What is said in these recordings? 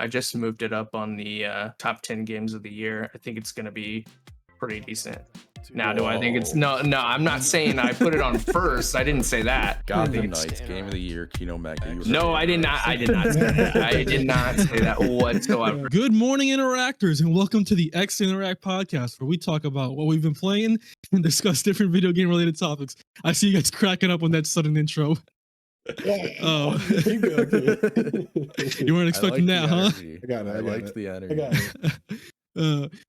I just moved it up on the top 10 games of the year. I think it's going to be pretty decent. Now, do I think it's no? I'm not saying I put it on first. I didn't say that. Gotham Knights, Game of the Year, Kino Mega. No, I did not. I did not say that. I did not say that whatsoever. Good morning, interactors, and welcome to the X Interact podcast, where we talk about what we've been playing and discuss different video game related topics. I see you guys cracking up on that sudden intro. Oh, you weren't expecting that, huh? I got it. I liked the energy.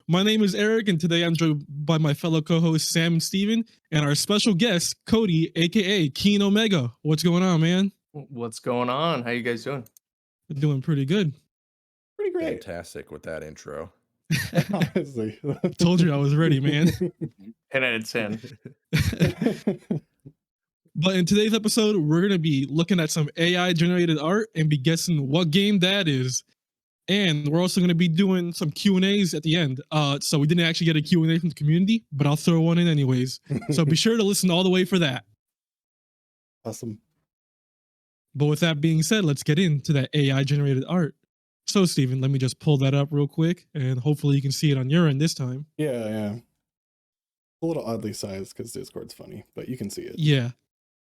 My name is Eric, and today I'm joined by my fellow co-hosts Sam and Steven, and our special guest, Cody, aka Keen Omega. What's going on, man? What's going on? How you guys doing? Doing pretty good. Pretty great. Fantastic with that intro. Honestly. Told you I was ready, man. 10 out of 10. But in today's episode, we're going to be looking at some AI-generated art and be guessing what game that is. And we're also going to be doing some Q&As at the end. So we didn't actually get a Q&A from the community, but I'll throw one in anyways. So be sure to listen all the way for that. Awesome. But with that being said, let's get into that AI-generated art. So, Steven, let me just pull that up real quick, and hopefully you can see it on your end this time. Yeah. A little oddly sized because Discord's funny, but you can see it. Yeah.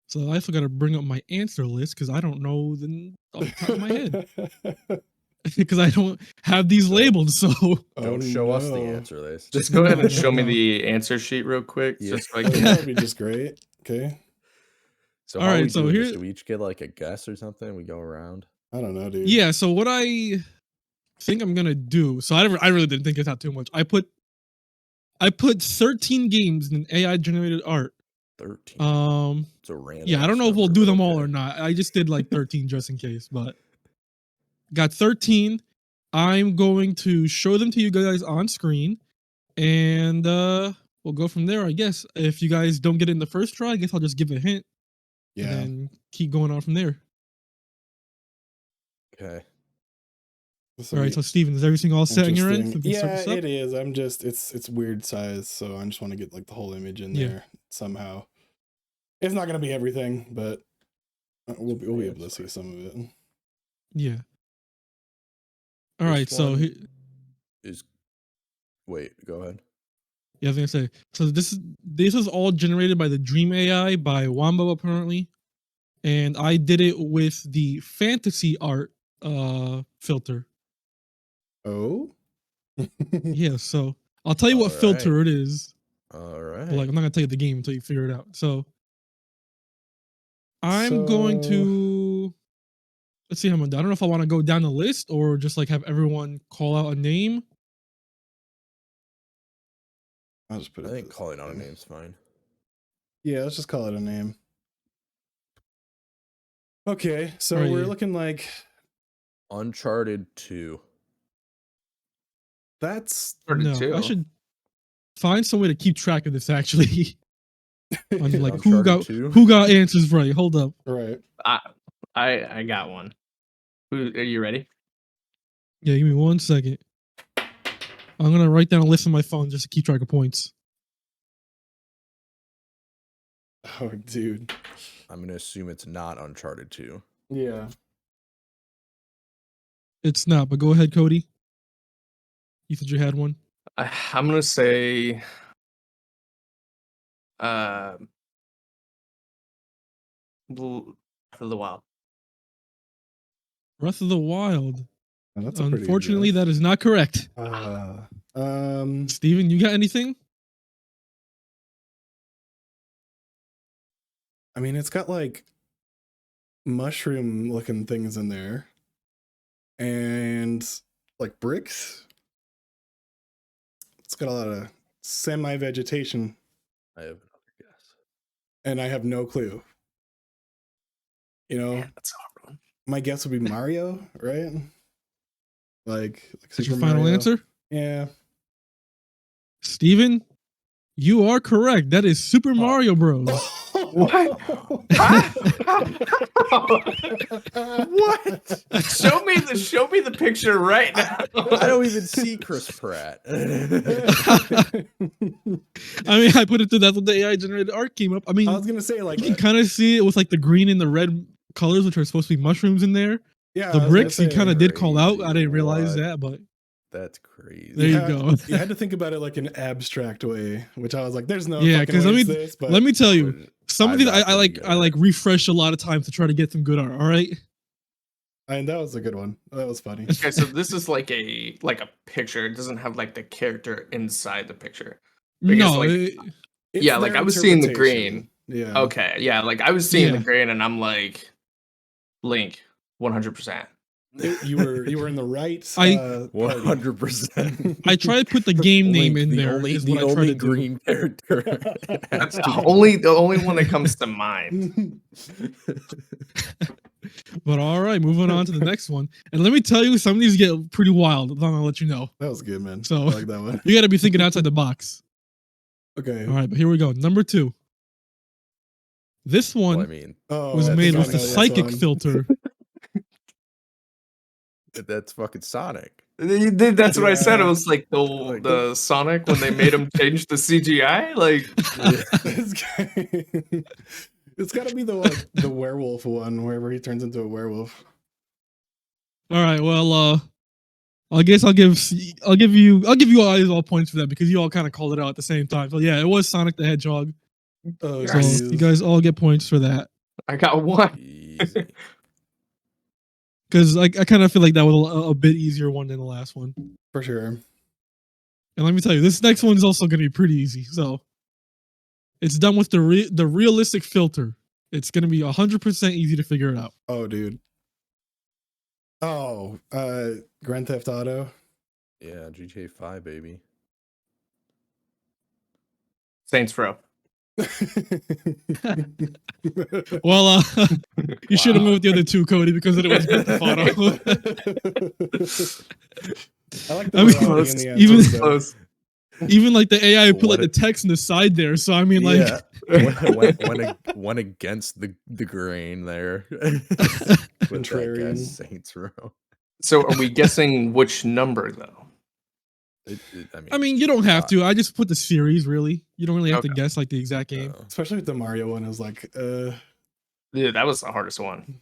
So I also got to bring up my answer list because I don't know off the top of my head. Because I don't have these labeled, so don't show us the answer list. Just go ahead and show me the answer sheet real quick. Yeah. Just so I can... That would be just great. Okay. So all right, so here do we each get like a guess or something? We go around. I don't know, dude. Yeah. So what I think I'm gonna do. So I really didn't think it's not too much. I put 13 games in AI generated art. 13. It's a random. Yeah, I don't know if we'll do them all or not. I just did like 13 just in case, but got 13. I'm going to show them to you guys on screen, and we'll go from there, I guess. If you guys don't get it in the first try, I guess I'll just give a hint. Yeah. And then keep going on from there. Okay. All right, so Steven, is everything all set on your end? Yeah, it is. I'm just it's weird size, so I just want to get like the whole image in there somehow. It's not gonna be everything, but we'll be able to see some of it. Yeah. All right, so wait, go ahead. Yeah, I was gonna say. So this is all generated by the Dream AI by Wombo apparently, and I did it with the fantasy art filter. Oh. Yeah, so I'll tell you what filter it is. All right. But, like, I'm not gonna tell you the game until you figure it out. So I'm going to let's see how I'm done. I don't know if I want to go down the list or just like have everyone call out a name. I'll just put it. I think calling out a name's fine. Yeah, let's just call it a name. Okay, so we're looking like Uncharted 2. That's I should find some way to keep track of this actually. On like who got answers right. Hold up. Right. I got one. Are you ready? Yeah, give me 1 second. I'm gonna write down a list on my phone just to keep track of points. Oh, dude. I'm gonna assume it's not Uncharted 2. Yeah. It's not, but go ahead, Cody. You said you had one. I'm gonna say Breath of the Wild. Breath of the Wild. Oh, that's unfortunately that is not correct. Steven, you got anything? I mean, it's got like mushroom looking things in there and like bricks. It's got a lot of semi-vegetation. I have another guess. And I have no clue. You know, that's a hard one. My guess would be Mario, right? Like is your final answer? Yeah. Steven, you are correct. That is Super Mario Bros. What? What? Show me the picture right now. I don't even see Chris Pratt. I mean, I put it through. That's what the AI generated art came up. I mean, I was gonna say like you can kind of see it with like the green and the red colors, which are supposed to be mushrooms in there. Yeah, The I was gonna bricks you say, kind of did call out. I Crazy. didn't realize What? that, but That's crazy. there you go. You had to think about it like an abstract way, which I was like, "There's no Yeah, fucking 'cause way let it's me- this." But Let me tell you, But some of I'm these not gonna get I like it. refresh a lot of times to try to get some good art. All right. and that was a good one. That was funny. Okay, so this is like a picture. It doesn't have like the character inside the picture. Because, No, like, It's yeah, like their I was seeing the interpretation. green. Yeah. Okay, yeah, like I was seeing the Yeah. green, and I'm like, Link, 100%. You were in the right. I- party. 100%. I try to put the game name in the there. Only, Is the what I try only to do. green character. That's the only one that comes to mind. But all right, moving on to the next one. And let me tell you, some of these get pretty wild. I'm gonna let you know. That was good, man. So- I like that one. You got to be thinking outside the box. Okay. All right, but here we go. Number 2. This one Well, I mean, Oh, was I made think I with the know this psychic one. filter. that's fucking Sonic. That's what I said. It Yeah. was like Like- the Sonic when they made him change the CGI. Like, This guy- it's got to be the werewolf one, wherever he turns into a werewolf. All right, well, I guess I'll give you guys all points for that because you all kind of called it out at the same time. So yeah, it was Sonic the Hedgehog. Oh, So Yes. you guys all get points for that I got one. Easy. because I kind of feel like that was a bit easier one than the last one. for sure. And let me tell you, this next one is also going to be pretty easy. So it's done with the realistic filter. It's going to be 100% easy to figure it out. Oh, dude. Oh, Grand Theft Auto. Yeah, GTA 5, baby. Saints Row. Well, you should have Wow. went with the other two, Cody, because then it was Grand Theft Auto. I like the I mean, variety in the even- answers, though. Close. Even like the AI put like What the text in the side there. So I mean, like, yeah, went against the grain there. With that Contrarian. guy's Saints Row. So are we guessing which number though? I mean, you don't have to. I just put the series. Really, you don't really have to Okay. guess like the exact game. Especially with the Mario one, it was like, Yeah, that was the hardest one.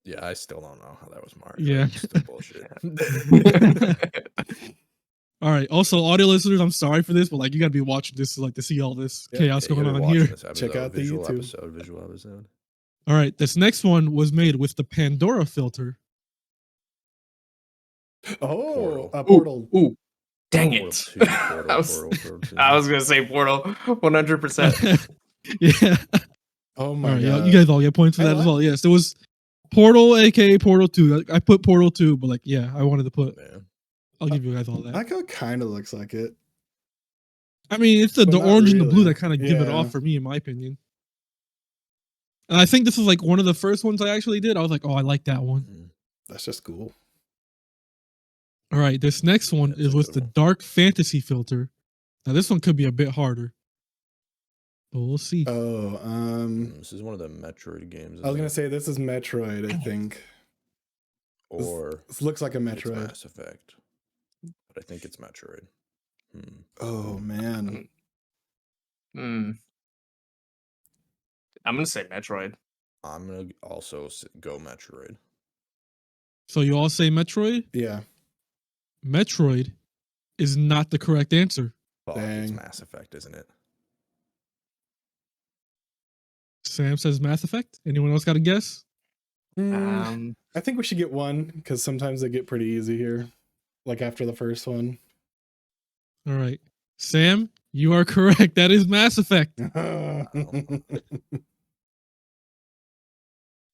yeah, I still don't know how that was Mario. Yeah. It's still bullshit. All right. Also, audio listeners, I'm sorry for this, but like you got to be watching this like to see all this Yeah, chaos Yeah, you going gotta on watch here. this episode, Check out the visual YouTube. visual episode. All right. This next one was made with the Pandora filter. oh, Portal. a portal. Ooh, dang Portal it! 2, Portal, I was- Portal 2. I was gonna say Portal, 100%. Yeah. Oh All my right. god. You guys all get points for I that as like- well. Yes. There was Portal, aka Portal 2. I put Portal 2, but like, yeah, I wanted to put. Man. I'll give you guys all that. That guy kind of looks like it. I mean, it's the But not orange and the blue really. that kind of give it Yeah. off for me, in my opinion. And I think this is like one of the first ones I actually did. I was like, oh, I like that one. Mm. That's just cool. All right, this next one That's is a with good the one. dark fantasy filter. Now, this one could be a bit harder, but we'll see. Oh, This is one of the Metroid games. I was isn't gonna it? say this is Metroid. I think Or this looks like a it's Metroid. Mass Effect. But I think it's Metroid. Oh man. Hmm. I'm gonna say Metroid. I'm gonna also go Metroid. So you all say Metroid? Yeah. Metroid is not the correct answer. Fuck, it's Dang. Mass Effect, isn't it? Sam says Mass Effect. Anyone else got a guess? Um, I think we should get one because sometimes they get pretty easy here. Like after the first one. All right. Sam, you are correct. That is Mass Effect. I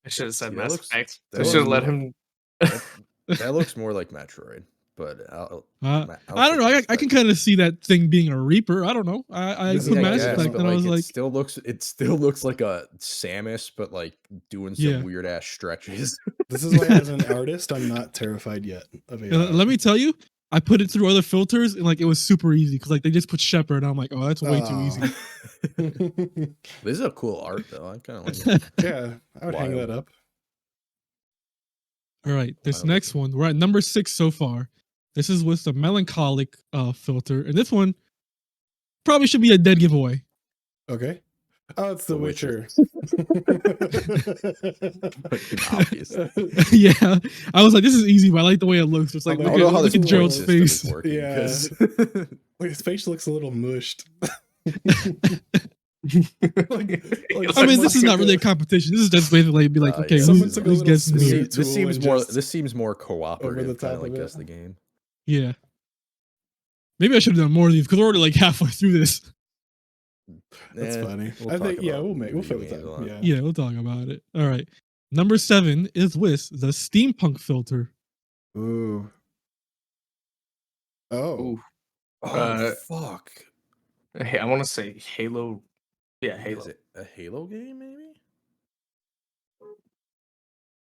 should have said See, that Mass looks- Effect. that I should have looks let him. That looks more like Metroid, but I'll I don't take know. I respect. can kind of see that thing being a Reaper. I don't know. I This is put like- Mass yeah, Effect, but and I was like, it still looks like a Samus, but like doing some Yeah. weird ass stretches. This is why, as an artist, I'm not terrified yet of AI. let me tell you, I put it through other filters, and like it was super easy because like they just put Shepard, and I'm like, oh, that's way too easy. This is a cool art though. I kind of like it. Yeah, I would hang Wild. that up. All right, this Wild. next one, we're at number 6 so far. This is with the melancholic filter, and this one probably should be a dead giveaway. Okay. Oh, it's The Witcher. Fucking obvious. Yeah, I was like, this is easy, but I like the way it looks. It's like, I look don't know at, how look this at Gerald's point system face. is working, Yeah. 'cause- His face looks a little mushed. I mean, this is not really a competition. This is just basically be like, okay, yeah, someone who's, took a who's little guessing this, here? smear this seems and more. just This seems more cooperative, top kind of like of it. guess the game. Yeah. Maybe I should have done more of these because we're already like halfway through this. That's Eh, funny. we'll I talk think about we'll fill video it games a out. lot. Yeah. Yeah, we'll talk about it. All right. Number 7 is with the steampunk filter. Ooh. Oh. Ooh. Oh fuck! Hey, I want to say Halo. Yeah, Halo. Is it a Halo game? Maybe.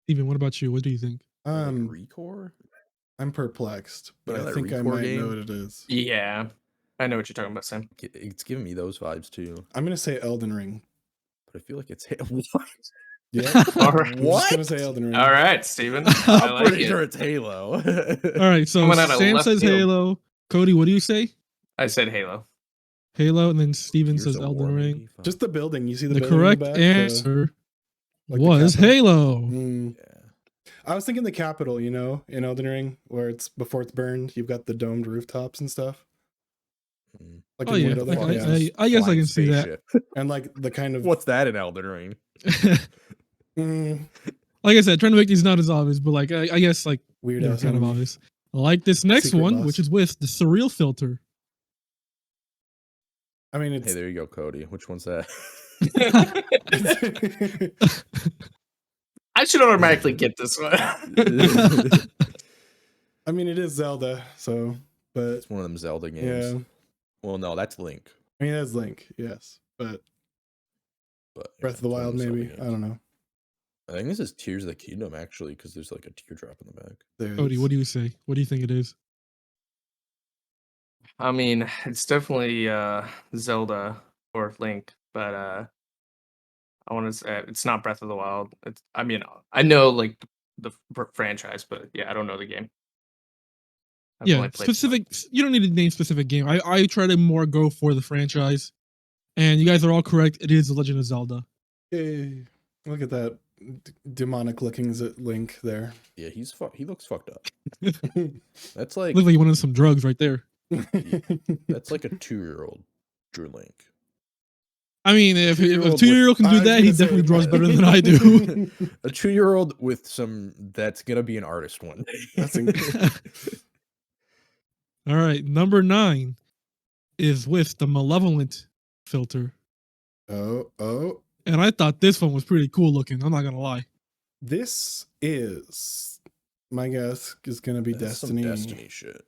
Steven, what about you? What do you think? Or like Recore. I'm perplexed, but know I that think I Recore might game? know what it is. Yeah, I know what you're talking about, Sam. It's giving me those vibes too, I'm gonna say Elden Ring. but I feel like it's what? Yeah. All right. I'm just gonna say Elden Ring. All right, Steven. I I'm like pretty it. sure it's Halo. All right, so Coming out of Sam left says field. Halo. Cody, what do you say? I said Halo. Halo, and then Steven Gears says of Elden War, Ring. maybe? Fuck. Just the building. You see the The building correct in the back? answer like the was capital? Halo. Mm. Yeah. I was thinking the capital, in Elden Ring, where it's before it's burned, you've got the domed rooftops and stuff. Mm. Like Oh in yeah, Windows, I yeah. guess I Flying can see that. spaceship. And like the kind of What's that in Elden Ring? mm, Like I said, trying to make these not as obvious, but like I guess like weird they're ass kind of enemy. obvious. I like this next Secret one, boss. which is with the surreal filter. I mean, Hey, it's there you go, Cody. Which one's that? I should automatically get this one. I mean, it is Zelda, so but It's one of them Zelda games. yeah. Well, no, that's Link. I mean, that's Link, yes, but But yeah, Breath of the it's one Wild, them Zelda maybe. I games. don't know. I think this is Tears of the Kingdom actually, because there's like a teardrop in the back. Cody, what do you say? What do you think it is? I mean, it's definitely Zelda or Link, but I want to say it's not Breath of the Wild. It's I mean, I know like the franchise, but yeah, I don't know the game. I've Yeah, only played specific. You don't need to name specific game. I try to more go for the franchise, and you guys are all correct. It is The Legend of Zelda. Yay. Look at that demonic looking Link there. Yeah, he looks fucked up. That's like Look like you wanted some drugs right there. that's like a 2-year-old Drew Link. I mean, if a 2-year-old 2-year-old can I do was that, he gonna say definitely that. draws better than I do. A 2-year-old with that's gonna be an artist one day. That's All right, number 9 is with the malevolent filter, oh. and I thought this one was pretty cool looking. I'm not gonna lie. This is my guess is gonna be That's some Destiny. Destiny shit.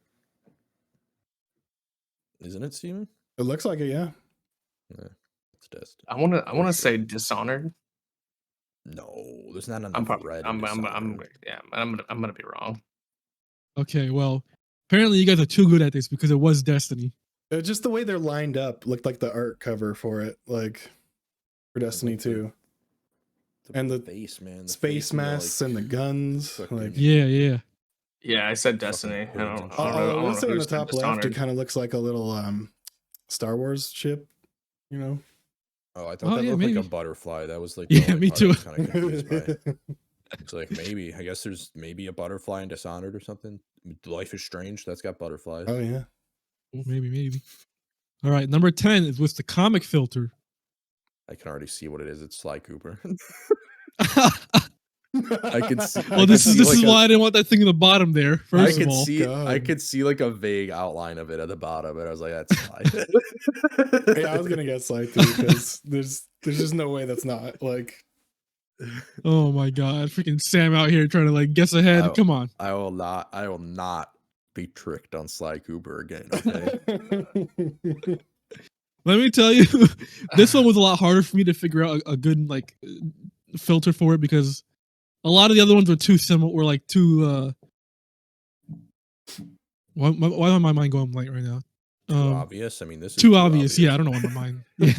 Isn't it, Steven? It looks like it, yeah. Yeah, it's Destiny. I want to sure. say Dishonored. No, there's not enough I'm probably red. I'm in I'm gonna be wrong. Okay, well, apparently you guys are too good at this because it was Destiny. Just the way they're lined up looked like the art cover for it, like for Destiny like the 2. And the face, man. The Space face and the, masks and the guns. fucking- Like, Yeah. Yeah, I said Fucking Destiny. I hoods don't, and I don't know. I I don't would know say on who the said top left, it Dishonored. kind of looks like a little Star Wars ship, you know? Oh, I thought Oh, that yeah, looked like maybe. a butterfly. That was like Yeah, me too. Kind of confused by. It's like maybe I guess there's maybe a butterfly in Dishonored or something. Life is Strange. That's got butterflies. Oh yeah. Maybe. All right, number 10 is with the comic filter. I can already see what it is. It's Sly Cooper. Well, I can see. this is why I didn't want that thing in the bottom there. I First of could all, see. I God. could see like a vague outline of it at the bottom, and I was like, "That's Sly." Yeah, I was gonna get Sly too because there's just no way that's not like. oh my god, freaking Sam out here trying to like guess ahead. Oh. Come on. I will not be tricked on Sly Cooper again. Okay. Let me tell you, this one was a lot harder for me to figure out a good like filter for it because a lot of the other ones were too similar. Were like too. Why am my mind going blank right now? Too obvious. I mean, this is Too obvious. Yeah, I don't know what my mind. Yeah.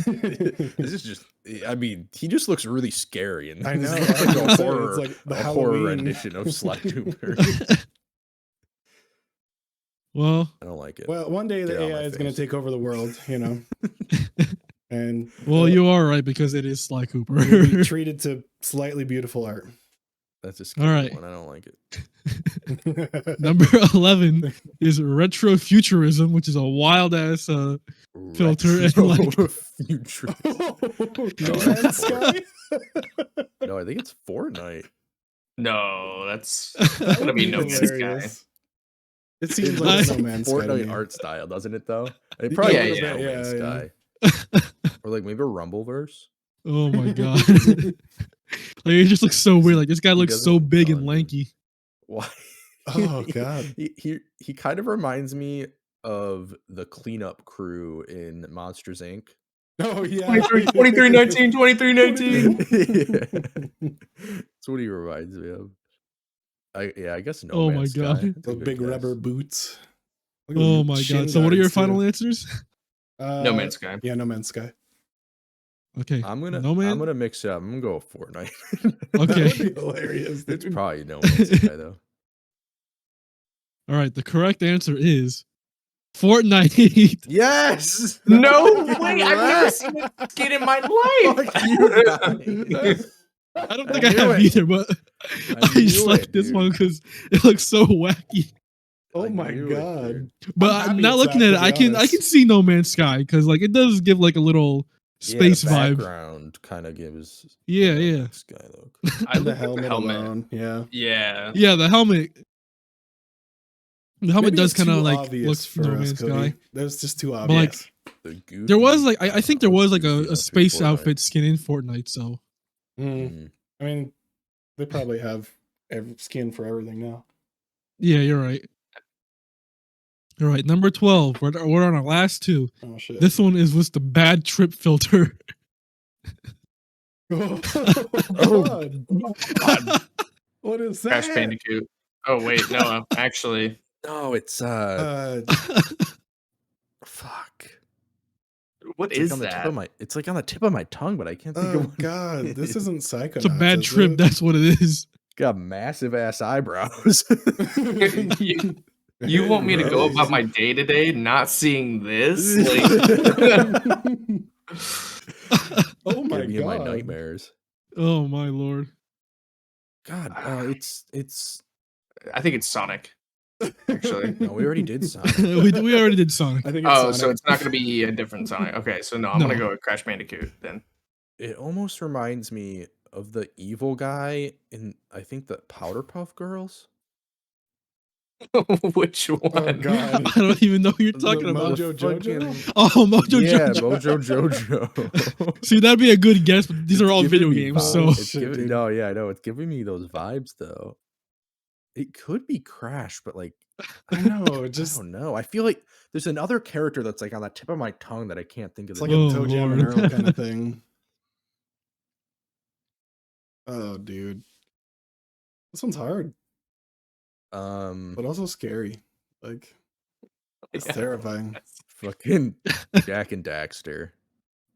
This is just. I mean, he just looks really scary, and I know. this is like a It's horror, like the a horror Halloween. rendition of Sly Cooper. Well, I don't like it. Well, one day Get the out my AI is gonna face. take over the world. You know. And Well, you are right because it is Sly will be Cooper. treated to slightly beautiful art. That's a scary right. one. I don't like it. Number 11 is retrofuturism, which is a wild ass filter and like future. No Man's Sky? No, I think it's Fortnite. No, that's That gonna would be be No Man's Sky. hilarious. It It seems looks like No Man's Sky to Fortnite me. art style, doesn't it? Though it probably Yeah, is yeah. No Man's Yeah. Sky, or like maybe a Rumbleverse. oh my god. Like it just looks so weird. Like this guy He looks so doesn't- big oh, and dude. lanky. Why? Oh, God. He kind of reminds me of the cleanup crew in Monsters Inc. Oh, yeah. 2319, 2319. That's what he reminds me of. I guess No Oh my Man's God. Sky. That's a The good big guess. rubber boots. Look at Oh the my shin god. So what are your guards, too. final answers? No Man's Sky. Yeah, No Man's Sky. Okay. I'm No Man. gonna mix it up. I'm gonna go with Fortnite. Okay. That would be hilarious. It's Dude. probably No Man's Sky though. All right. The correct answer is Fortnite. Yes. No way! I've never seen a skin in my life. Fuck you guys. I don't I think I knew have it. either, but I just knew like it, this dude. one because it looks so wacky. Oh I my knew it, god. dude. But I'm I'm happy not it's looking that, at it. to be I can honest. see No Man's Sky because like it does give like a little space Yeah, the vibe. background kind of gives. Yeah, No yeah. Man's Sky look. I And the looked at helmet, alone. Yeah. Yeah. Yeah, the helmet. The helmet Maybe does it's kind of too like obvious look for No us, Man's Cody. Sky. That was just too But like obvious. The there was goofy- like I don't think know, there was it's like goofy a enough to be space Fortnite. outfit skin in Fortnite. So Mm. I mean, they probably have skin for everything now. yeah, you're right. All right, number 12. We're on our last two. Oh shit. This one is with the bad trip filter. Oh, god. God. What is that? Crash Bandicoot. Oh wait, no, actually, No, it's fuck. what It's is like on the tip that? of my. It's like on the tip of my tongue, but I can't think Oh of. What god, it this is. isn't Psychonauts. It's a bad is trip. it? That's what it is. Got massive ass eyebrows. You want me to go Right. about my day to day not seeing this? Like, Oh my Give me my god. nightmares. Oh my lord. God, it's. I think it's Sonic. Actually. No, we already did Sonic. we already did Sonic. I think it's Oh, Sonic. so it's not going to be a different Sonic. Okay, so no, I'm going No. to go with Crash Bandicoot then. It almost reminds me of the evil guy in I think the Powder Puff Girls. Which one? Oh god. I don't even know who you're The talking about. Mojo Jojo? Oh, Mojo Yeah, Jojo. Mojo Jojo. See, that'd be a good guess, but these are all It's video giving me games, vibes. so Oh, It's shit, giving, dude. no, yeah, I know. It's giving me those vibes though. It could be Crash, but like I know, just I don't know. I feel like there's another character that's like on the tip of my tongue that I can't think of. it's the like a name. Oh, Toe Jam and Lord. Earl kind of thing. Oh dude. This one's hard, but also scary. Like it's Yeah. terrifying. fucking Jack and Daxter.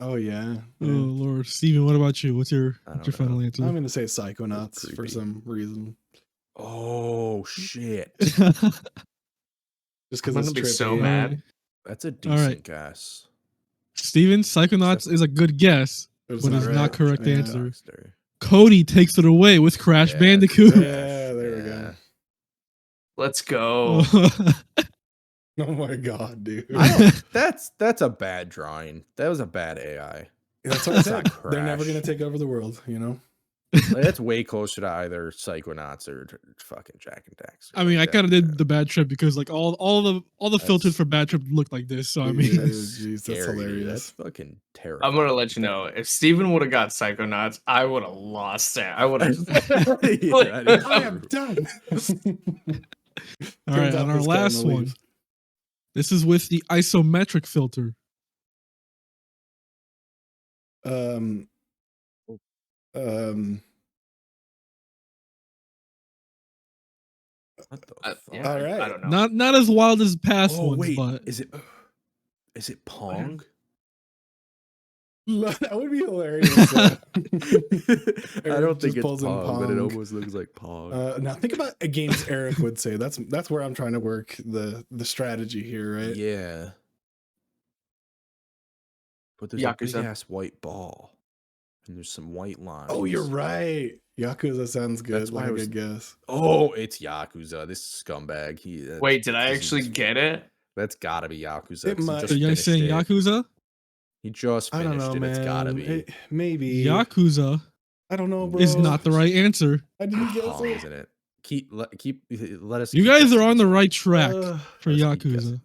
Oh yeah. oh yeah. lord, Steven, what about you? What's your I don't final know. answer? I'm gonna say Psychonauts for creepy. some reason. Oh shit. Just I'm because gonna it's be trippy. so mad. Alright. That's a All decent right. guess. Steven, Psychonauts is a good guess, but it's not right. correct Yeah. answer. Daxter. Cody takes it away with Crash Yeah, Bandicoot. Crash, Yeah, there we go. yeah. Let's go. Oh my god, dude. I don't, that's a bad drawing. That was a bad AI. That's what I It's said. not They're never Crash. gonna take over the world, you know? Like, that's way closer to either Psychonauts or fucking Jack and Daxter. I mean, I Like kind of that- did the bad trip because like all the filters That's- for bad trip look like this. So I mean, Yeah. That's Jeez, that's scary, dude. hilarious. That's fucking terrible. I'm gonna let you know. If Steven would have got Psychonauts, I would have lost it. I would have. I am done. all right, Turns out on our this guy last in the one. leaves. This is with the isometric filter. Um, What the I, fuck? yeah, All right. I don't know. Not as wild as past Oh ones, wait, but is it Pong? that would be hilarious. I Eric don't think just it's pulls in Pong, but it Pong. almost looks like Pong. Now think about games Eric would say. That's where I'm trying to work the strategy here, right? Yeah. but there's a big Yakuza. ass white ball, and there's some white lines. Oh, you're right. Yakuza sounds good. That's why Like I a was- good guess. Oh, it's Yakuza. This scumbag. Wait, did I this actually is- get it? That's gotta be Yakuza. It 'cause he might- just So you guys finished saying it. Yakuza? He just I finished don't know, it. man. It's gotta be. Maybe. Yakuza I don't know, bro. is not the right answer. I didn't guess Oh, it. isn't it? Let us. You keep guys guessing are on the this one. right track for Let us keep Yakuza. guessing.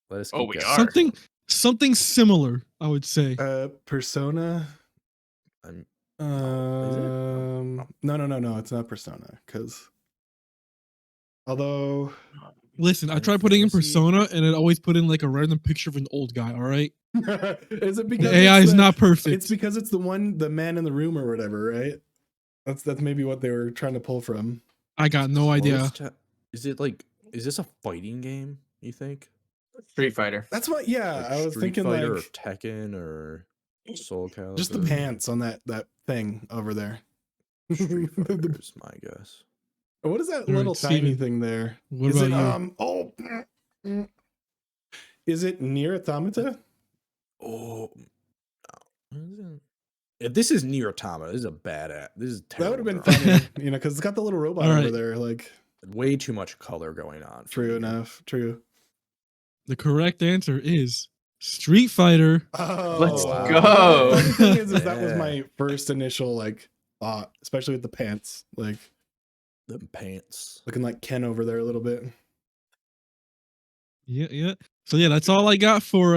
Let us Oh, keep we guessing. are. Something similar, I would say. Persona. I'm- No, it's not Persona. Because although Listen, I Final tried putting in Fantasy? Persona, and it always put in like a random picture of an old guy. All right, is it because the AI it's is the- not perfect. It's because it's the man in the room or whatever, right? That's maybe what they were trying to pull from. I got no idea. Close to- Is it like? Is this a fighting game? You think? Street Fighter. That's what. Yeah, Like I was Street thinking Fighter or like Tekken or Soul Calibur. just the pants on that thing over there. Street Fighter is my guess. What is that All right, little tiny Steven, thing there? What Is about it you? Is it Nier Automata? Oh, no. If this is Nier Automata, this is a bad app. This is That would have been terrible drawing. funny, because it's got the little robot All over right. there. Like, Way too much color going on. for true me. enough. True. The correct answer is Street Fighter. Oh, Let's wow. go. The thing is that was Yeah. my first initial like thought, especially with the pants, like The pants. looking like Ken over there a little bit. Yeah. So yeah, that's all I got for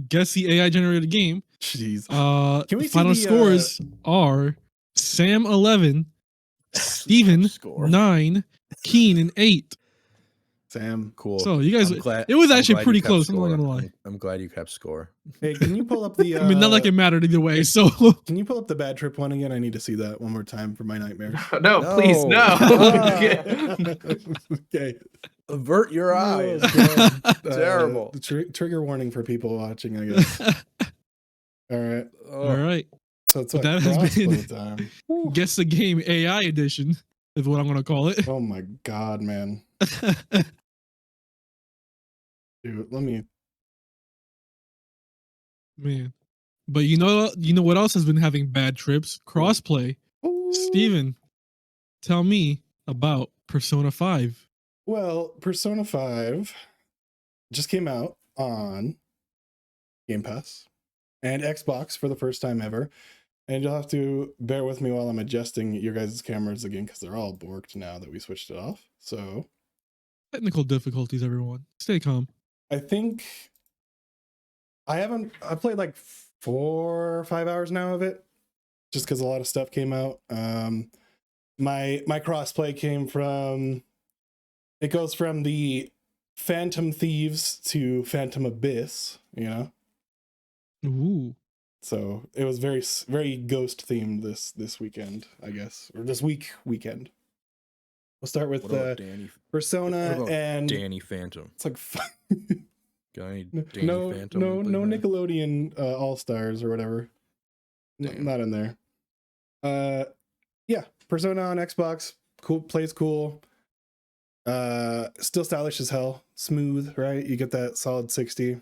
guess the AI generated game. Jeez. Can we The see final the, scores are Sam 11, Steven Score. 9, Keenan 8. Sam. Cool. So you guys, I'm glad- it was I'm actually glad you pretty kept close. I'm not score. gonna lie. I'm glad you kept score. Hey, can you pull up the? I mean, not like it mattered either way. So Can you pull up the bad trip one again? I need to see that one more time for my nightmares. No, please, no. Okay. Avert your eyes. Oh, God. Terrible. Trigger warning for people watching, I guess. All right. all right, So it's But what, that has been- crossplay time. Whew. guess the game AI edition is what I'm gonna call it. Oh my God, man. Dude, let me. Man, but you know what else has been having bad trips? Crossplay. Ooh. Steven, tell me about Persona 5. Well, Persona 5 just came out on Game Pass and Xbox for the first time ever. And you'll have to bear with me while I'm adjusting your guys' cameras again because they're all borked now that we switched it off. So Technical difficulties, everyone. Stay calm. I think I played like 4 or 5 hours now of it just because a lot of stuff came out. My crossplay came from, it goes from the Phantom Thieves to Phantom Abyss, you know? Ooh. So it was very ghost themed this weekend, I guess, or this weekend. We'll start with What about Danny? Persona What about and Danny Phantom. it's like Got any Danny no Phantom? Nickelodeon All Stars or whatever. Damn. Not in there. Yeah, Persona on Xbox, cool, plays cool. Still stylish as hell, smooth, right? You get that solid 60.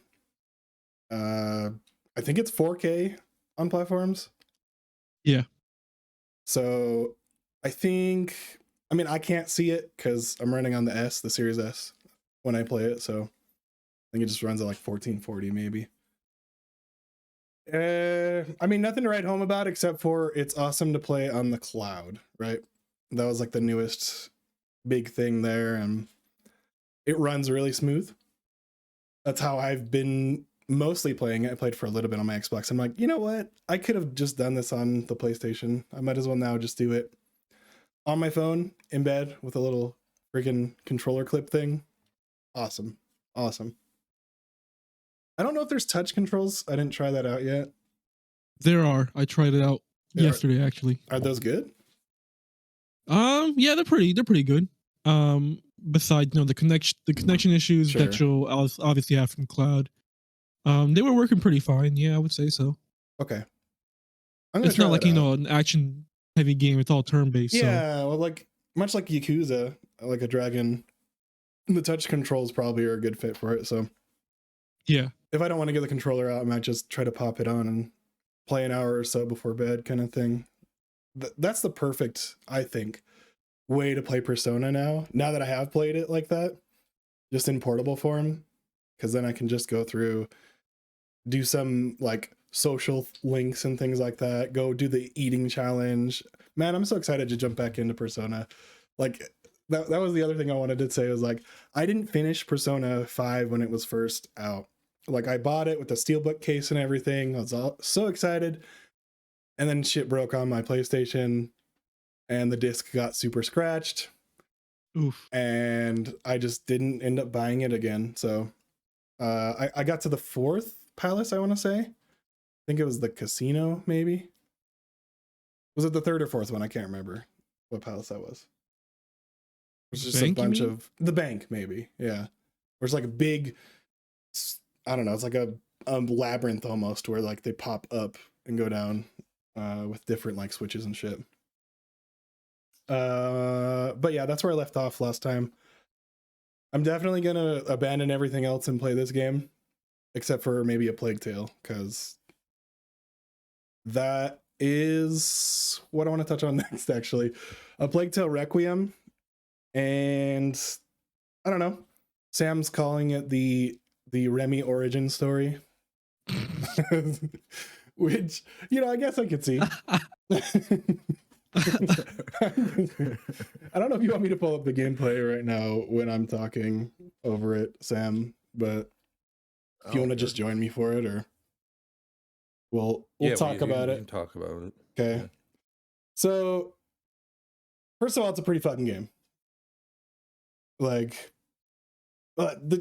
I think it's 4K on platforms. Yeah. So I mean, I can't see it because I'm running on the Series S when I play it. So I think it just runs at like 1440 maybe. I mean, nothing to write home about except for it's awesome to play on the cloud, right? That was like the newest big thing there, and it runs really smooth. That's how I've been mostly playing it. I played for a little bit on my Xbox. I'm like, you know what? I could have just done this on the PlayStation. I might as well now just do it on my phone in bed with a little freaking controller clip thing. Awesome. I don't know if there's touch controls. I didn't try that out yet. There are. I tried it out Yeah. yesterday, actually. Are those good? Yeah, they're pretty good. Besides, the connection issues Sure. that you'll obviously have from cloud. They were working pretty fine. Yeah, I would say so. Okay. I'm gonna It's try not like, that out. an action heavy game. It's all turn based. Yeah, well, like much like Yakuza, like a dragon, the touch controls probably are a good fit for it. So Yeah. if I don't want to get the controller out, I might just try to pop it on and play an hour or so before bed, kind of thing. That's the perfect, I think, way to play Persona now. Now that I have played it like that, just in portable form, because then I can just go through, do some like social links and things like that. Go do the eating challenge. Man, I'm so excited to jump back into Persona. Like that was the other thing I wanted to say was like I didn't finish Persona 5 when it was first out. Like I bought it with the steelbook case and everything. I was all so excited. And then shit broke on my PlayStation and the disc got super scratched. Oof. And I just didn't end up buying it again. So I got to the 4th palace, I want to say. I think it was the casino, maybe. Was it the 3rd or 4th one? I can't remember what palace that was. It was just Bank, a you bunch mean? of the bank, maybe. Yeah. There's like a big, I don't know, it's like a labyrinth almost where like they pop up and go down with different like switches and shit. But yeah, that's where I left off last time. I'm definitely gonna abandon everything else and play this game, except for maybe a Plague Tale, because that is what I want to touch on next, actually. A Plague Tale Requiem, and I don't know. Sam's calling it the Remy origin story. Which, you know, I guess I could see. I don't know if you want me to pull up the gameplay right now when I'm talking over it, Sam, but if you want to just join me for it, or we'll talk about we it. can talk about it. Okay. Yeah. So, first of all, it's a pretty fucking game. Like,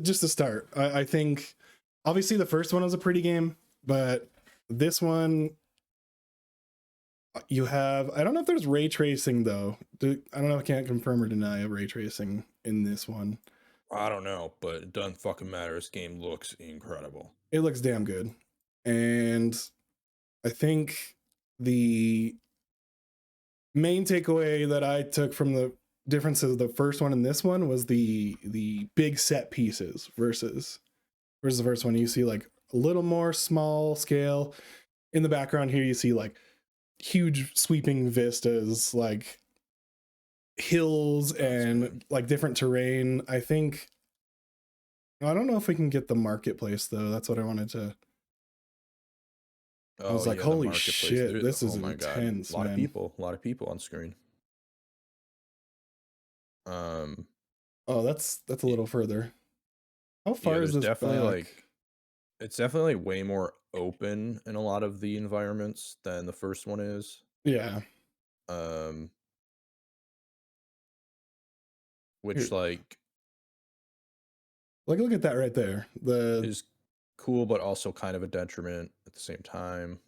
just to start, I think obviously the first one was a pretty game, but this one, you have, I don't know if there's ray tracing though. I don't know, I can't confirm or deny ray tracing in this one. I don't know, but it doesn't fucking matter. This game looks incredible. It looks damn good. And I think the main takeaway that I took from the differences of the first one and this one was the big set pieces versus the first one. You see like a little more small scale. In the background here, you see like huge sweeping vistas, like hills and like different terrain. I think, I don't know if we can get the marketplace though. That's what I wanted to. I was like, the holy marketplace. shit, this is my God. intense, A lot man. a lot of people on screen. Oh, that's a little further. How far is there's this definitely back? like it's definitely way more open in a lot of the environments than the first one is. Yeah. Which Here. like Look at that right there. is cool, but also kind of a detriment at the same time.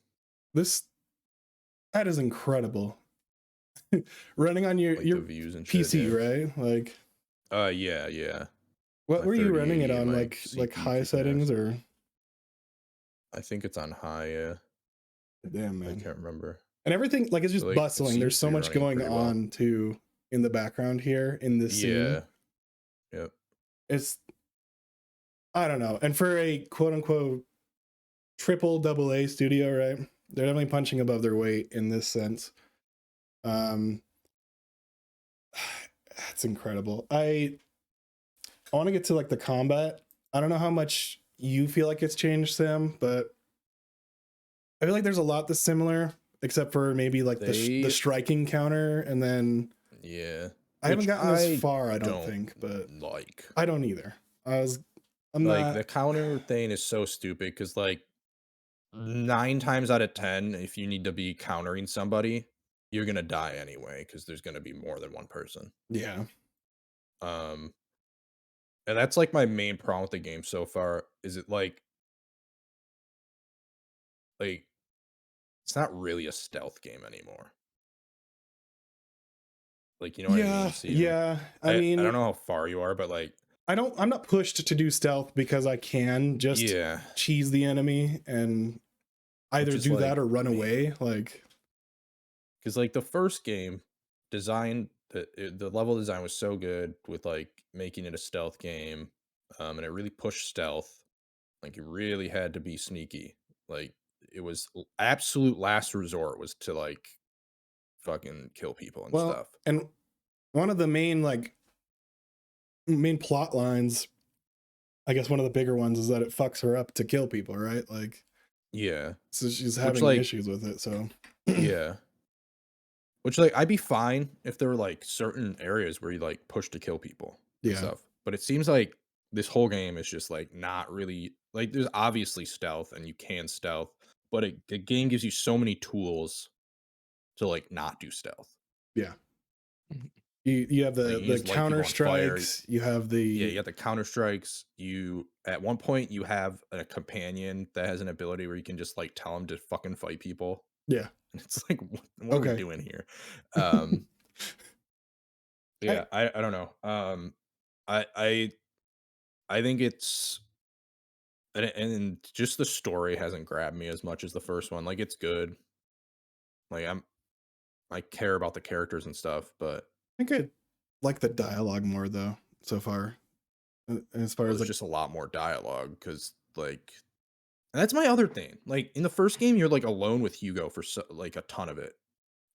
That is incredible. Running on your Like the views and shit, PC, yeah. right? Like, yeah. what My were you running 3080 it on? and my Like CPU high kicking settings ass. or? I think it's on high, yeah. Damn, I man. can't remember. And everything, like, it's just Like, it bustling. There's seems so to be much running going pretty well. on too in the background here in this scene. Yeah. Yep. It's, I don't know. And for a quote unquote triple double A studio, right? They're definitely punching above their weight in this sense. That's incredible. I want to get to like the combat. I don't know how much you feel like it's changed, Sam, but I feel like there's a lot that's similar, except for maybe like the striking counter, and then yeah. I haven't gotten this far, I don't don't think, but like. I don't either. I'm like not. The counter thing is so stupid because like 9 times out of 10, if you need to be countering somebody, you're gonna die anyway because there's gonna be more than one person. Yeah. And that's like my main problem with the game so far. Is it like it's not really a stealth game anymore. Like, you know what I mean? Steven? Yeah. I mean, I don't know how far you are, but like I'm not pushed to do stealth because I can just cheese the enemy and either do that or run away. Like, because like the first game design, the level design was so good with like making it a stealth game, and it really pushed stealth. Like you really had to be sneaky. Like it was absolute last resort was to like fucking kill people and Well, stuff. and one of the main plot lines, I guess one of the bigger ones, is that it fucks her up to kill people, right? Like, Yeah. so she's Which, having like, issues with it. So yeah. Which, like, I'd be fine if there were like certain areas where you like push to kill people and yeah, stuff. But it seems like this whole game is just like not really like there's obviously stealth and you can stealth, but the game gives you so many tools to like not do stealth. yeah. Mhm. You have Like you the just light people counter on fire. strikes. You have Yeah, you the got the counter strikes. You at one point you have a companion that has an ability where you can just like tell him to fucking fight people. yeah. And it's like, what are we Okay. doing here? Um, I, yeah, I don't know. I I I think it's and just the story hasn't grabbed me as much as the first one. Like it's good. Like I care about the characters and stuff, but think I like the dialogue more though so far. As far well, as there's like, just a lot more dialogue because like and that's my other thing. Like in the first game, you're like alone with Hugo for like a ton of it,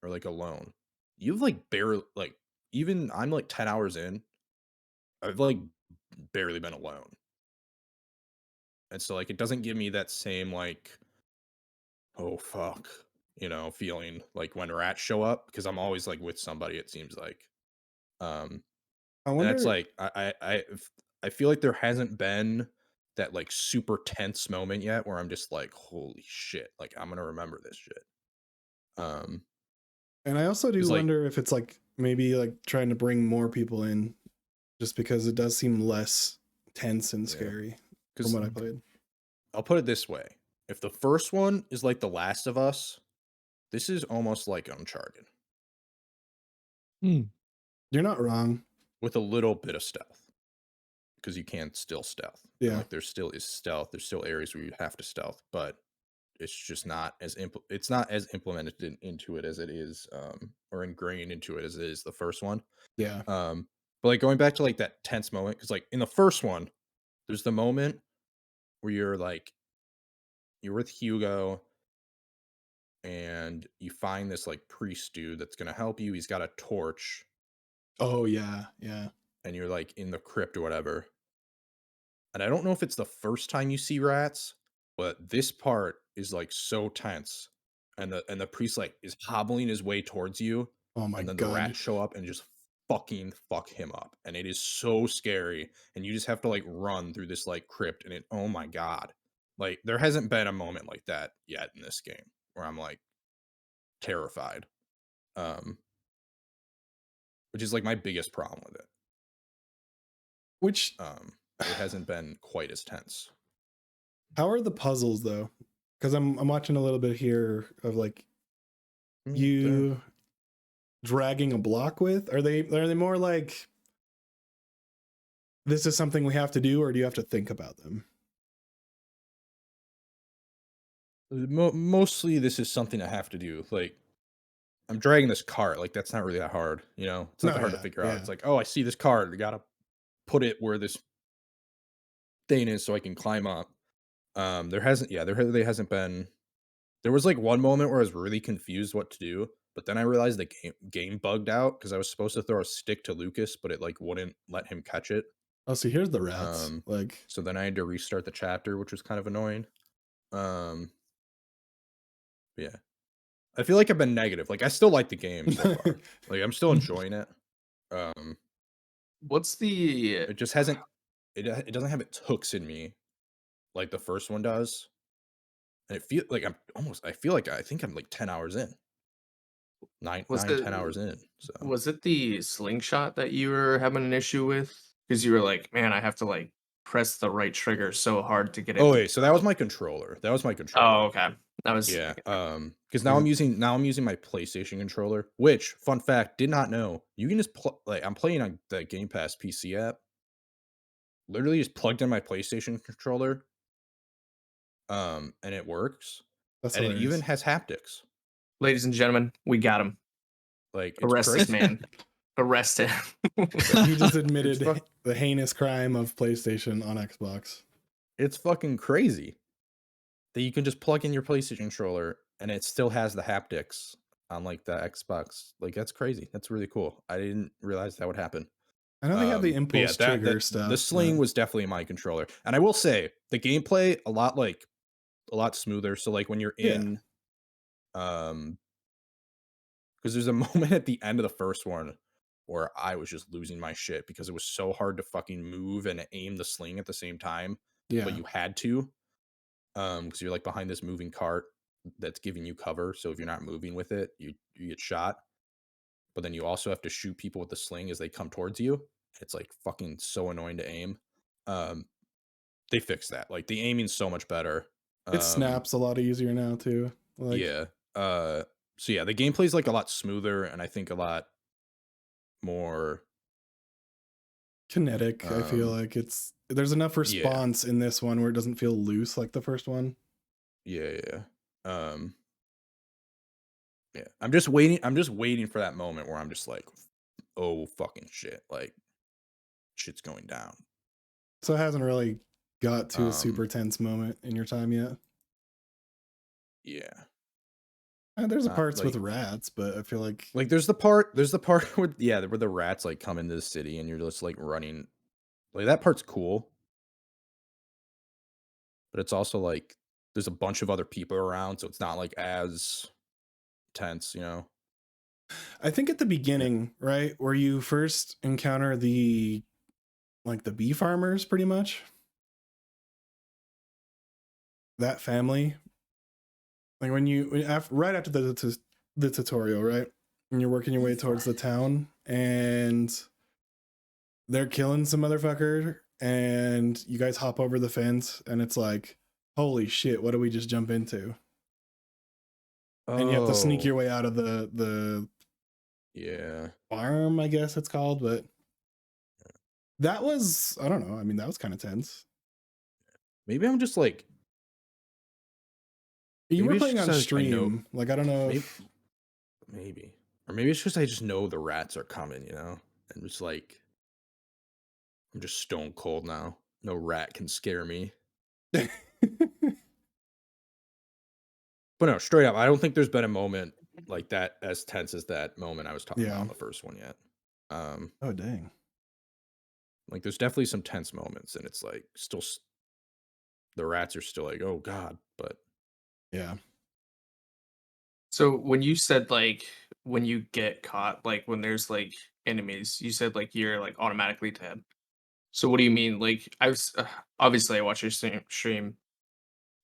or like alone. You've like barely like even I'm like 10 hours in. I've like barely been alone, and so like it doesn't give me that same like oh fuck feeling like when rats show up because I'm always like with somebody. It seems like um I and that's wonder. like I feel like there hasn't been that like super tense moment yet where I'm just like holy shit like I'm gonna remember this shit. Um, And I also do because like wonder if it's like maybe like trying to bring more people in, just because it does seem less tense and yeah, scary from because what I played. I'll put it this way: if the first one is like The Last of Us, this is almost like Uncharted Hmm. You're not wrong. with a little bit of stealth because you can still stealth and Yeah. like there still is stealth. There's still areas where you have to stealth, but it's just not as it's not as implemented into it as it is or ingrained into it as it is the first one. Yeah. But like going back to like that tense moment because like in the first one, there's the moment where you're with Hugo and you find this like priest dude that's gonna help you. He's got a torch, Oh yeah. Yeah. and you're like in the crypt or whatever. And I don't know if it's the first time you see rats, but this part is like so tense. And the priest like is hobbling his way towards you, Oh my and then the god. rats show up and just fucking fuck him up. And it is so scary. And you just have to like run through this like crypt, and it oh my god. Like there hasn't been a moment like that yet in this game where I'm like terrified. Um, which is like my biggest problem with it. Which It hasn't been quite as tense. how are the puzzles though? Because I'm watching a little bit here of like you dragging a block with. Are they more like this is something we have to do, or do you have to think about them? Mostly this is something I have to do. Like I'm dragging this cart. Like that's not really that hard, you know? It's not No, that hard to yeah, figure out. yeah. It's like, oh, I see this cart. I gotta put it where this thing is so I can climb up. There hasn't, yeah, there really hasn't been. There was like one moment where I was really confused what to do, but then I realized the game bugged out because I was supposed to throw a stick to Lucas, but it like wouldn't let him catch it. Oh, so here's the rats. Um, Like, so then I had to restart the chapter, which was kind of annoying. Um, yeah. I feel like I've been negative. Like I still like the game so far. Like I'm still enjoying it. Um, What's the it just hasn't. It doesn't have its hooks in me like the first one does. And it feel like I'm almost. I feel like I think I'm like 10 hours in. Nine, was nine, it 10 hours in. So was it the slingshot that you were having an issue with? Because you were like, man, I have to like press the right trigger so hard to get it oh to wait, so that was go. my controller. That was my Oh, controller. okay. I was Yeah. okay. Because yeah. now I'm using my PlayStation controller. Which fun fact, did not know you can just like I'm playing on the Game Pass PC app. Literally just plugged in my PlayStation controller. And it works, That's and it even hilarious. has haptics. Ladies and gentlemen, we got him. Like it's Arrest this crazy. man. Arrest him. He just It's admitted fuck- the heinous crime of PlayStation on Xbox. It's fucking crazy that you can just plug in your PlayStation controller and it still has the haptics on like the Xbox. Like that's crazy. That's really cool. I didn't realize that would happen. I know they have the But yeah, impulse that trigger the stuff, sling was definitely my controller. And I will say the gameplay a lot smoother. So like when you're Yeah. in because there's a moment at the end of the first one where I was just losing my shit because it was so hard to fucking move and aim the sling at the same time, but Yeah. you had to because you're like behind this moving cart that's giving you cover. So if you're not moving with it, you get shot. But then you also have to shoot people with the sling as they come towards you. It's like fucking so annoying to aim. Um, they fixed that. Like the aiming's so much better. It snaps a lot easier now too. Like Yeah. So yeah, the gameplay's like a lot smoother and I think a lot more kinetic, I feel like there's enough yeah. response in this one where it doesn't feel loose like the first one. Yeah. Yeah. I'm just waiting for that moment where I'm just like, oh fucking shit. Like shit's going down. So it hasn't really got to a Um super tense moment in your time yet. yeah. There's Not parts with rats, but I feel like there's the part where where the rats like come into the city and you're just like running. Like that part's cool, but it's also like there's a bunch of other people around, so it's not like as tense, you know? I think at the Yeah. beginning, right, where you first encounter the bee farmers pretty much, that family, like right after the tutorial, right? And you're working your way towards the town and they're killing some motherfucker and you guys hop over the fence and it's like, holy shit, what do we just jump into? And you have to sneak your Oh, way out of the yeah. farm, I guess it's called, but that was, I don't know, I mean that was kind of tense. Maybe I'm just like You were maybe it's playing just on 'cause I know stream. Like I don't know maybe if maybe. Or maybe it's just I just know the rats are coming, you know? And just like I'm just stone cold now. No rat can scare me. But no, straight up, I don't think there's been a moment like that as tense as that moment I was talking about yeah. on the first one yet. Um, Oh dang. like there's definitely some tense moments, and it's like the rats are still like, oh god, but Yeah. So when you said like when you get caught, like when there's like enemies, you said like you're like automatically dead. So what do you mean? Like obviously I watched your stream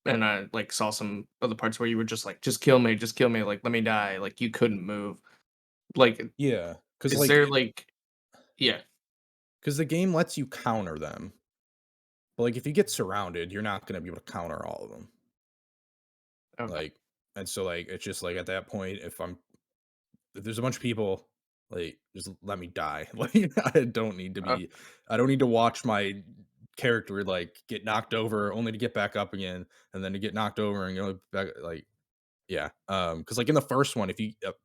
and I like saw some other parts where you were just like, just kill me, like let me die, like you couldn't move. Like, yeah, because is there like, yeah, because the game lets you counter them, but like if you get surrounded, you're not gonna be able to counter all of them. okay, Like, and so like it's just like at that point, if there's a bunch of people, like, just let me die. Like, uh, I don't need to watch my character like get knocked over only to get back up again, and then to get knocked over and go back. Like, yeah, because like in the first one,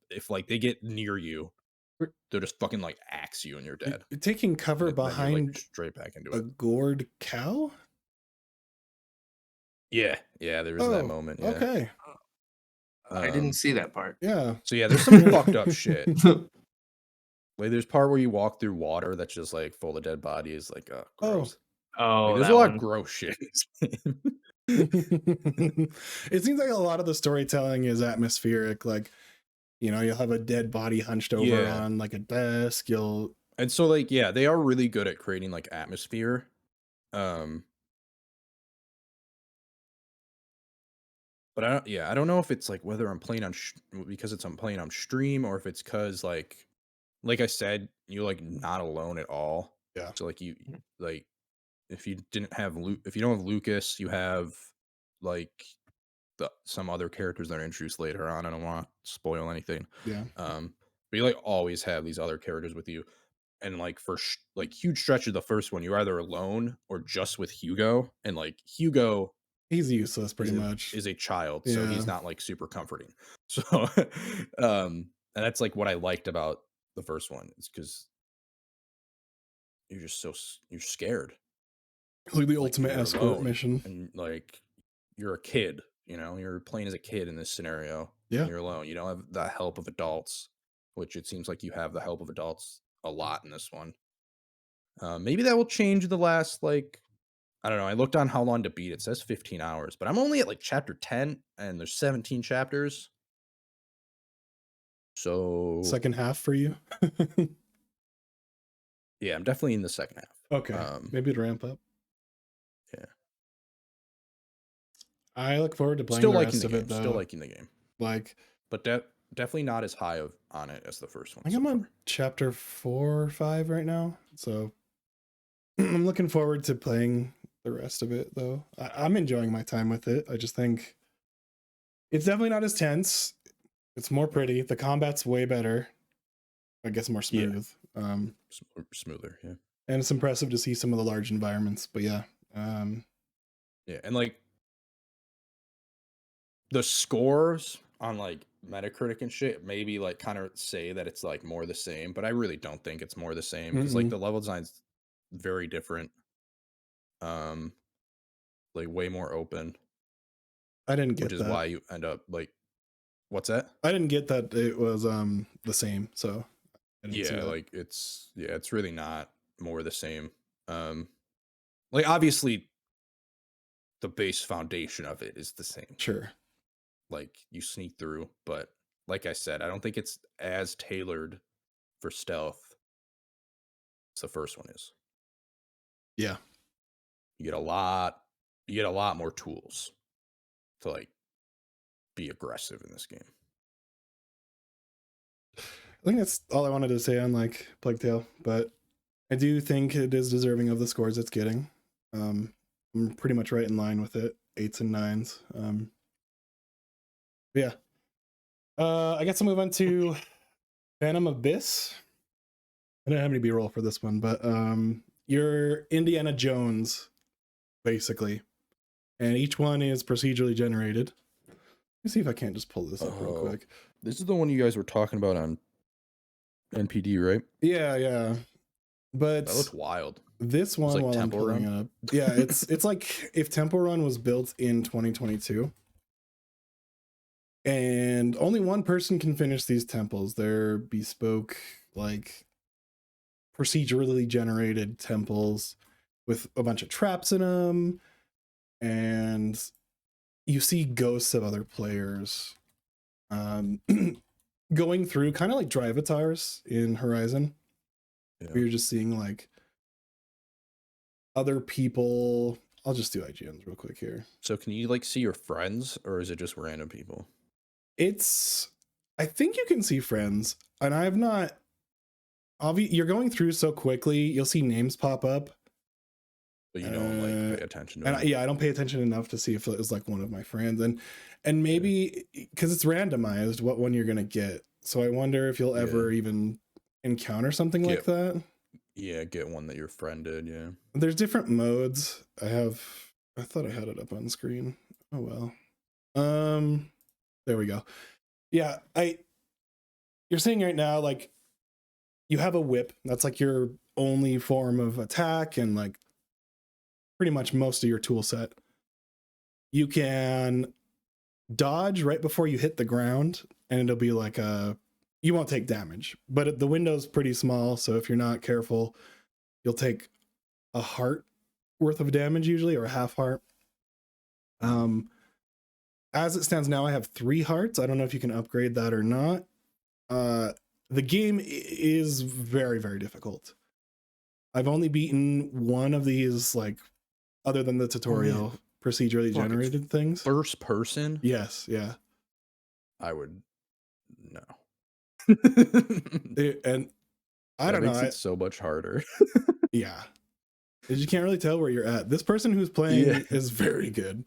if like they get near you, We're- they'll just fucking like axe you and you're dead, You're taking cover and then you're like behind straight back into a it. gored cow? Yeah, there was that Oh, moment. Yeah. okay. I didn't Um. see that part. Yeah. So yeah, there's some fucked up shit. Like, there's part where you walk through water that's just like full of dead bodies. Like, Oh. gross. Like, Oh, there's a that lot of one. gross shit. It seems like a lot of the storytelling is atmospheric. Like, you'll have a dead body hunched over Yeah. on like a desk. You'll And so, like, yeah, they are really good at creating like atmosphere. Um, but I don't know if it's like whether I'm playing on because I'm playing on stream or if it's because like I said, you're like not alone at all. Yeah. So like like if you if you don't have Lucas, you have like some other characters that are introduced later on. I don't want to spoil anything. Yeah. But you like always have these other characters with you, and like for like huge stretches of the first one, you're either alone or just with Hugo, and like Hugo He's useless pretty is much. a child, so he's Yeah. not like super comforting. So, and that's like what I liked about the first one is because you're just you're scared. It's like the like, ultimate you're escort alone, mission. and like you're a kid, you know, you're playing as a kid in this scenario. Yeah. And you're alone. You don't have the help of adults, which it seems like you have the help of adults a lot in this one. Maybe that will change the last, like, I don't know. I looked on how long to beat. It says 15 hours, but I'm only at like chapter 10 and there's 17 chapters. So Second half for you. yeah, I'm definitely in the second half. Okay. Maybe to ramp up. Yeah. I look forward to playing Still the liking rest the of game. it though. Still liking the game. Like, But definitely not as high on it as the first one. I think I'm on chapter 4 or 5 right now. So I'm looking forward to playing the rest of it though. I'm enjoying my time with it. I just think it's definitely not as tense. It's more pretty. The combat's way better. I guess more smooth. Smoother, yeah. And it's impressive to see some of the large environments. But yeah. Yeah, and like the scores on like Metacritic and shit maybe like kind of say that it's like more the same, but I really don't think it's more the same because like the level design's very different. Like way more open. I didn't get which is that. why you end up like, what's that? I didn't get that it was the same. So I didn't see Yeah, that. like it's really not more the same. Like obviously the base foundation of it is the same. Sure. Like you sneak through, but like I said, I don't think it's as tailored for stealth as the first one is. Yeah. You get a lot more tools to like be aggressive in this game. I think that's all I wanted to say on like Plague Tale, but I do think it is deserving of the scores it's getting. I'm pretty much right in line with it, 8s and 9s. Yeah. I guess I'll move on to Phantom Abyss. I don't have any B-roll for this one, but you're Indiana Jones, basically. And each one is procedurally generated. Let me see if I can't just pull this up real quick. This is the one you guys were talking about on NPD, right? Yeah. But that looked wild. This one, like while I'm pulling it up, yeah, it's like if Temple Run was built in 2022, and only one person can finish these temples. They're bespoke, like procedurally generated temples with a bunch of traps in them, and you see ghosts of other players going through, kind of like Drivatars in Horizon. Yeah. Where you're just seeing like other people. I'll just do IGNs real quick here. So can you like see your friends, or is it just random people? I think you can see friends, and I have not. You're going through so quickly, you'll see names pop up, But you don't like pay attention to and them. I don't pay attention enough to see if it was like one of my friends, and maybe because it's randomized what one you're gonna get. So I wonder if you'll ever even encounter something like that. Yeah, get one that your friend did. Yeah, there's different modes. I thought I had it up on screen. Oh well. There we go. Yeah, you're seeing right now, like, you have a whip. That's like your only form of attack and like pretty much most of your tool set. You can dodge right before you hit the ground, and it'll be like you won't take damage, but the window's pretty small, so if you're not careful, you'll take a heart worth of damage usually, or a half heart. As it stands now, I have 3 hearts. I don't know if you can upgrade that or not. The game is very, very difficult. I've only beaten one of these, like, other than the tutorial procedurally generated things. First person? Yes, yeah. I would no. And I don't know. It makes it so much harder. Yeah. You can't really tell where you're at. This person who's playing is very good.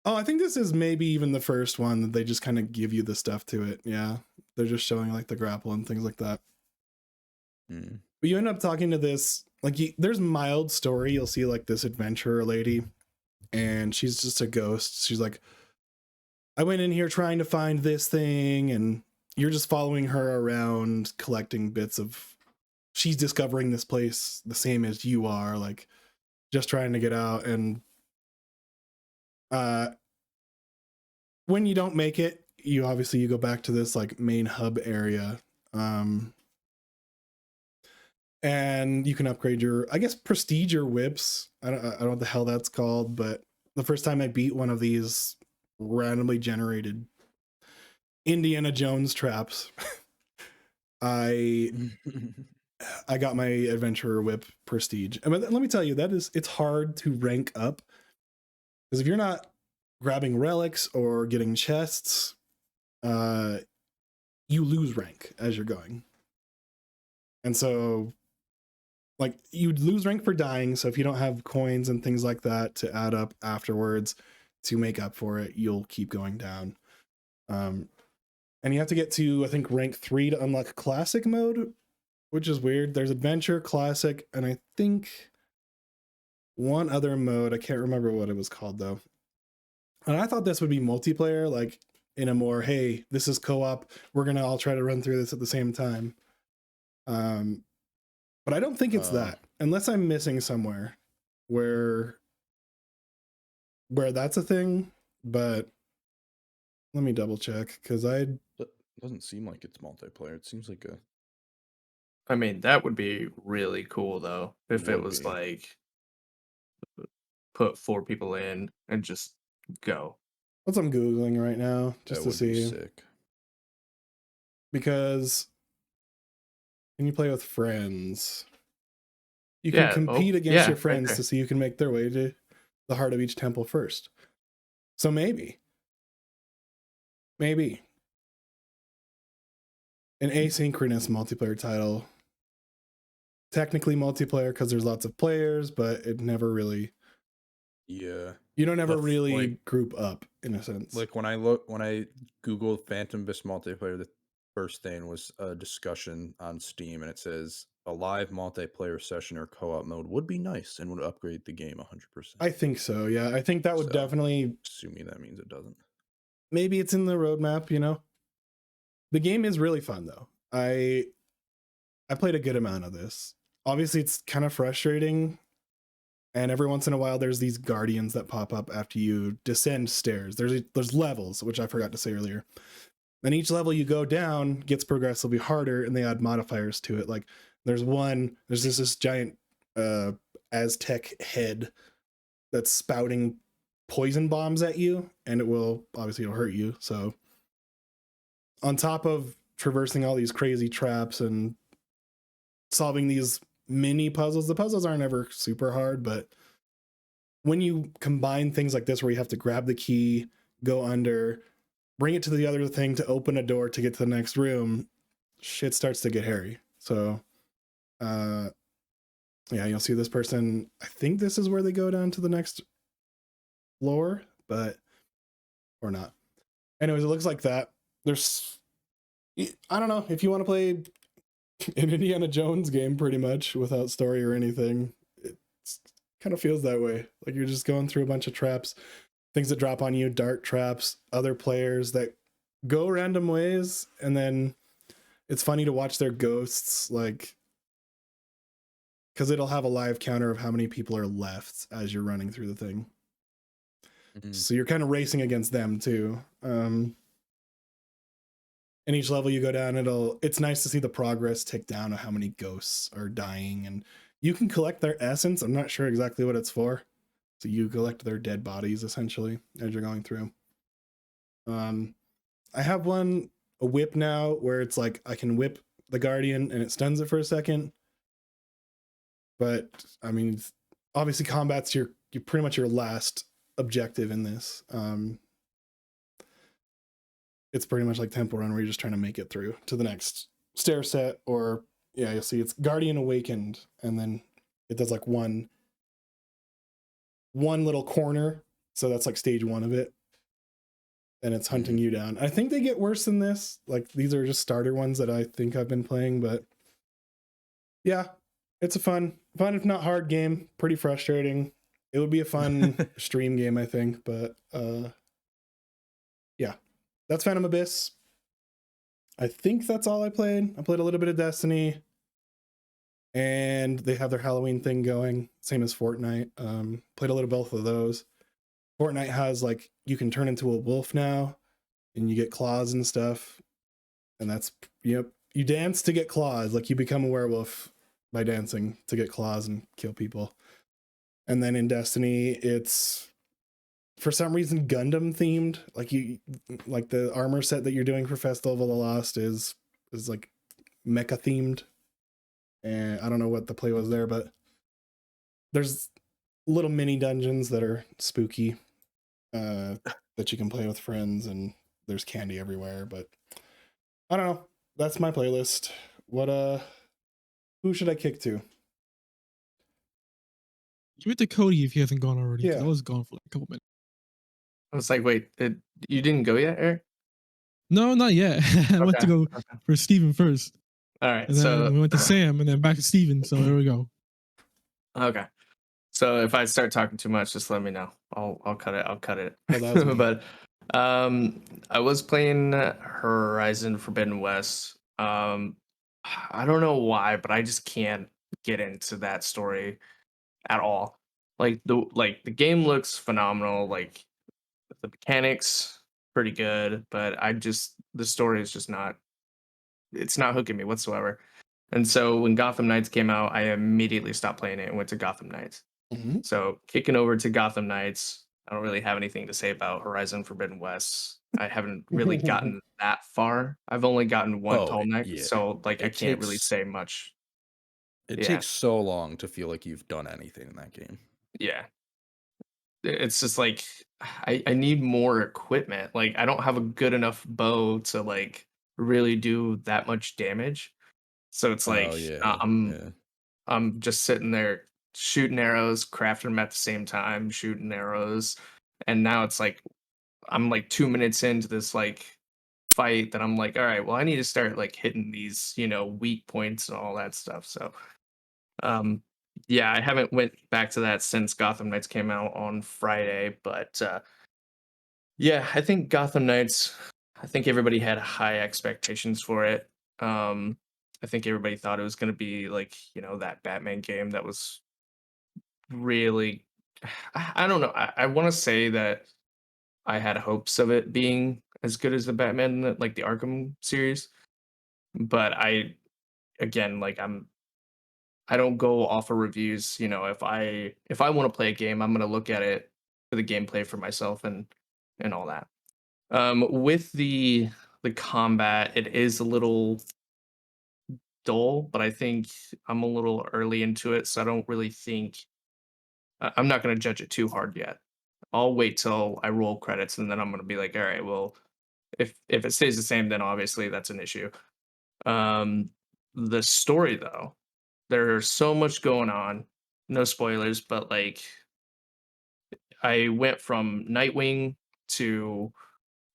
Oh, I think this is maybe even the first one that they just kind of give you the stuff to it. Yeah. They're just showing like the grapple and things like that. But you end up talking to this, like, there's mild story. You'll see like this adventurer lady, and she's just a ghost. She's like, I went in here trying to find this thing, and you're just following her around collecting bits of she's discovering this place the same as you are, like just trying to get out. And when you don't make it, you go back to this like main hub area. And you can upgrade your, I guess, prestige your whips. I don't know what the hell that's called, but the first time I beat one of these randomly generated Indiana Jones traps, I got my adventurer whip prestige. And let me tell you, it's hard to rank up, because if you're not grabbing relics or getting chests, you lose rank as you're going. And so, like, you'd lose rank for dying. So if you don't have coins and things like that to add up afterwards to make up for it, you'll keep going down. And you have to get to, I think, rank 3 to unlock classic mode, which is weird. There's adventure, classic, and I think one other mode. I can't remember what it was called though. And I thought this would be multiplayer, like in a more, hey, this is co-op, we're gonna all try to run through this at the same time. But I don't think it's that, unless I'm missing somewhere where that's a thing. But let me double check, because It doesn't seem like it's multiplayer. It seems like I mean, that would be really cool though, if it Would was be. like put 4 people in and just go. That's what I'm Googling right now, just that to would be see. sick. Because when you play with friends, you can compete against your friends to see who can make their way to the heart of each temple first. So maybe an asynchronous multiplayer title. Technically multiplayer because there's lots of players, but it never really, Yeah. you don't ever But, really like- group up in a sense. Like when I Googled Phantom Abyss multiplayer, the first thing was a discussion on Steam, and it says a live multiplayer session or co-op mode would be nice and would upgrade the game 100%. I think so. Yeah, I think that would So- definitely, Assuming that means it doesn't. maybe it's in the roadmap, you know. The game is really fun though. I played a good amount of this. Obviously it's kind of frustrating, and every once in a while there's these guardians that pop up after you descend stairs. There's levels, which I forgot to say earlier. And each level you go down gets progressively harder, and they add modifiers to it. Like there's this giant Aztec head that's spouting poison bombs at you, and it'll hurt you. So on top of traversing all these crazy traps and solving these mini puzzles, the puzzles aren't ever super hard, but when you combine things like this where you have to grab the key, go under, bring it to the other thing to open a door to get to the next room, shit starts to get hairy. So yeah, you'll see this person, I think this is where they go down to the next floor, but or not. Anyways, it looks like that. There's, I don't know, if you want to play an Indiana Jones game pretty much without story or anything, it kind of feels that way. Like you're just going through a bunch of traps, things that drop on you, dart traps, other players that go random ways, and then it's funny to watch their ghosts, like, because it'll have a live counter of how many people are left as you're running through the thing. Mhm. So you're kind of racing against them too. And each level you go down, it's nice to see the progress tick down of how many ghosts are dying, and you can collect their essence. I'm not sure exactly what it's for. So you collect their dead bodies essentially as you're going through. I have a whip now where it's like I can whip the guardian and it stuns it for a second. But I mean, obviously combat's you're pretty much your last objective in this. It's pretty much like Temple Run where you're just trying to make it through to the next stair set, or yeah, you'll see it's Guardian Awakened, and then it does like one little corner. So that's like stage 1 of it. And it's hunting you down. I think they get worse than this. Like these are just starter ones that I think I've been playing, but yeah, it's a fun if not hard game. Pretty frustrating. It would be a fun stream game, I think, but yeah. That's Phantom Abyss. I think that's all I played. I played a little bit of Destiny. and they have their Halloween thing going, same as Fortnite. Played a little both of those. Fortnite has like you can turn into a wolf now, and you get claws and stuff, and that's yep. You dance to get claws, like you become a werewolf by dancing to get claws and kill people. And then in Destiny, it's for some reason Gundam themed. Like the armor set that you're doing for Festival of the Lost is like mecha themed. And I don't know what the play was there, but there's little mini dungeons that are spooky that you can play with friends, and there's candy everywhere. But I don't know. That's my playlist. Who should I kick to? Give it to Cody if he hasn't gone already, because Yeah. I was gone for like a couple minutes. I was like, wait, you didn't go yet, Eric? No, not yet. I went to Okay, go okay. for Steven first. All right, And then we went to Sam and then back to Steven. So there we go. okay. So if I start talking too much, just let me know. I'll cut it. I'll cut it. Oh, that was me. But I was playing Horizon Forbidden West. I don't know why, but I just can't get into that story at all. Like the game looks phenomenal. Like the mechanics pretty good, but the story is just not. It's not hooking me whatsoever. And so when Gotham Knights came out, I immediately stopped playing it and went to Gotham Knights. Mhm. So kicking over to Gotham Knights, I don't really have anything to say about Horizon Forbidden West. I haven't really gotten that far. I've only gotten one Oh, tall neck, yeah. so like I It can't really takes say much. it Yeah. takes so long to feel like you've done anything in that game. Yeah. It's just like I need more equipment. Like I don't have a good enough bow to like really do that much damage. So it's Oh like yeah, I'm yeah. I'm just sitting there shooting arrows, crafting them at the same time, shooting arrows. And now it's like I'm like 2 minutes into this like fight that I'm like, all right, well, I need to start like hitting these, weak points and all that stuff. So um yeah, I haven't went back to that since Gotham Knights came out on Friday, but yeah, I think Gotham Knights, I think everybody had high expectations for it. Um I think everybody thought it was going to be like, that Batman game that was really I don't know. I want to say that I had hopes of it being as good as the Batman, like the Arkham series, but again, like I don't go off of reviews. If I want to play a game, I'm gonna look at it for the gameplay for myself and all that. With the combat, it is a little dull, but I think I'm a little early into it, so I don't really think I'm not gonna judge it too hard yet. I'll wait till I roll credits and then I'm gonna be like, all right, well, if it stays the same, then obviously that's an issue. Um, the story though, there's so much going on. No spoilers, but like I went from Nightwing to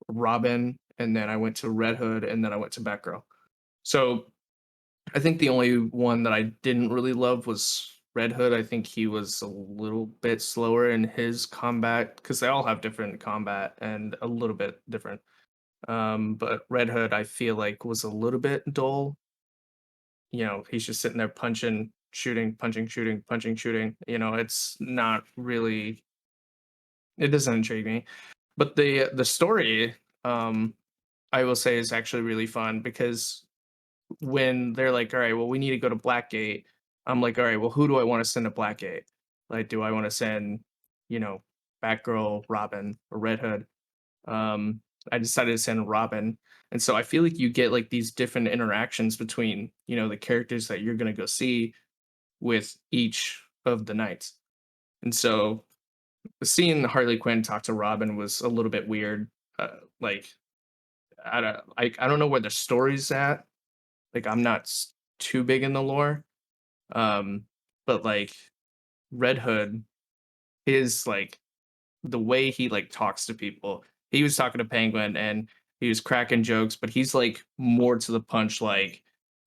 Robin, and then I went to Red Hood, and then I went to Batgirl. So I think the only one that I didn't really love was Red Hood. I think he was a little bit slower in his combat because they all have different combat and a little bit different. But Red Hood, I feel like was a little bit dull. He's just sitting there punching, shooting, punching, shooting, punching, shooting. It's not really. It doesn't intrigue me. But the story, I will say, is actually really fun because when they're like, all right, well, we need to go to Blackgate. I'm like, all right, well, who do I want to send to Blackgate? Like, do I want to send, you know, Batgirl, Robin, or Red Hood? I decided to send Robin. And so I feel like you get like these different interactions between, the characters that you're going to go see with each of the knights. And so seeing Harley Quinn talk to Robin was a little bit weird. Like, I don't know where the story's at. Like, I'm not too big in the lore. Um, but like Red Hood is like the way he like talks to people. He was talking to Penguin and he was cracking jokes, but he's like more to the punch. Like,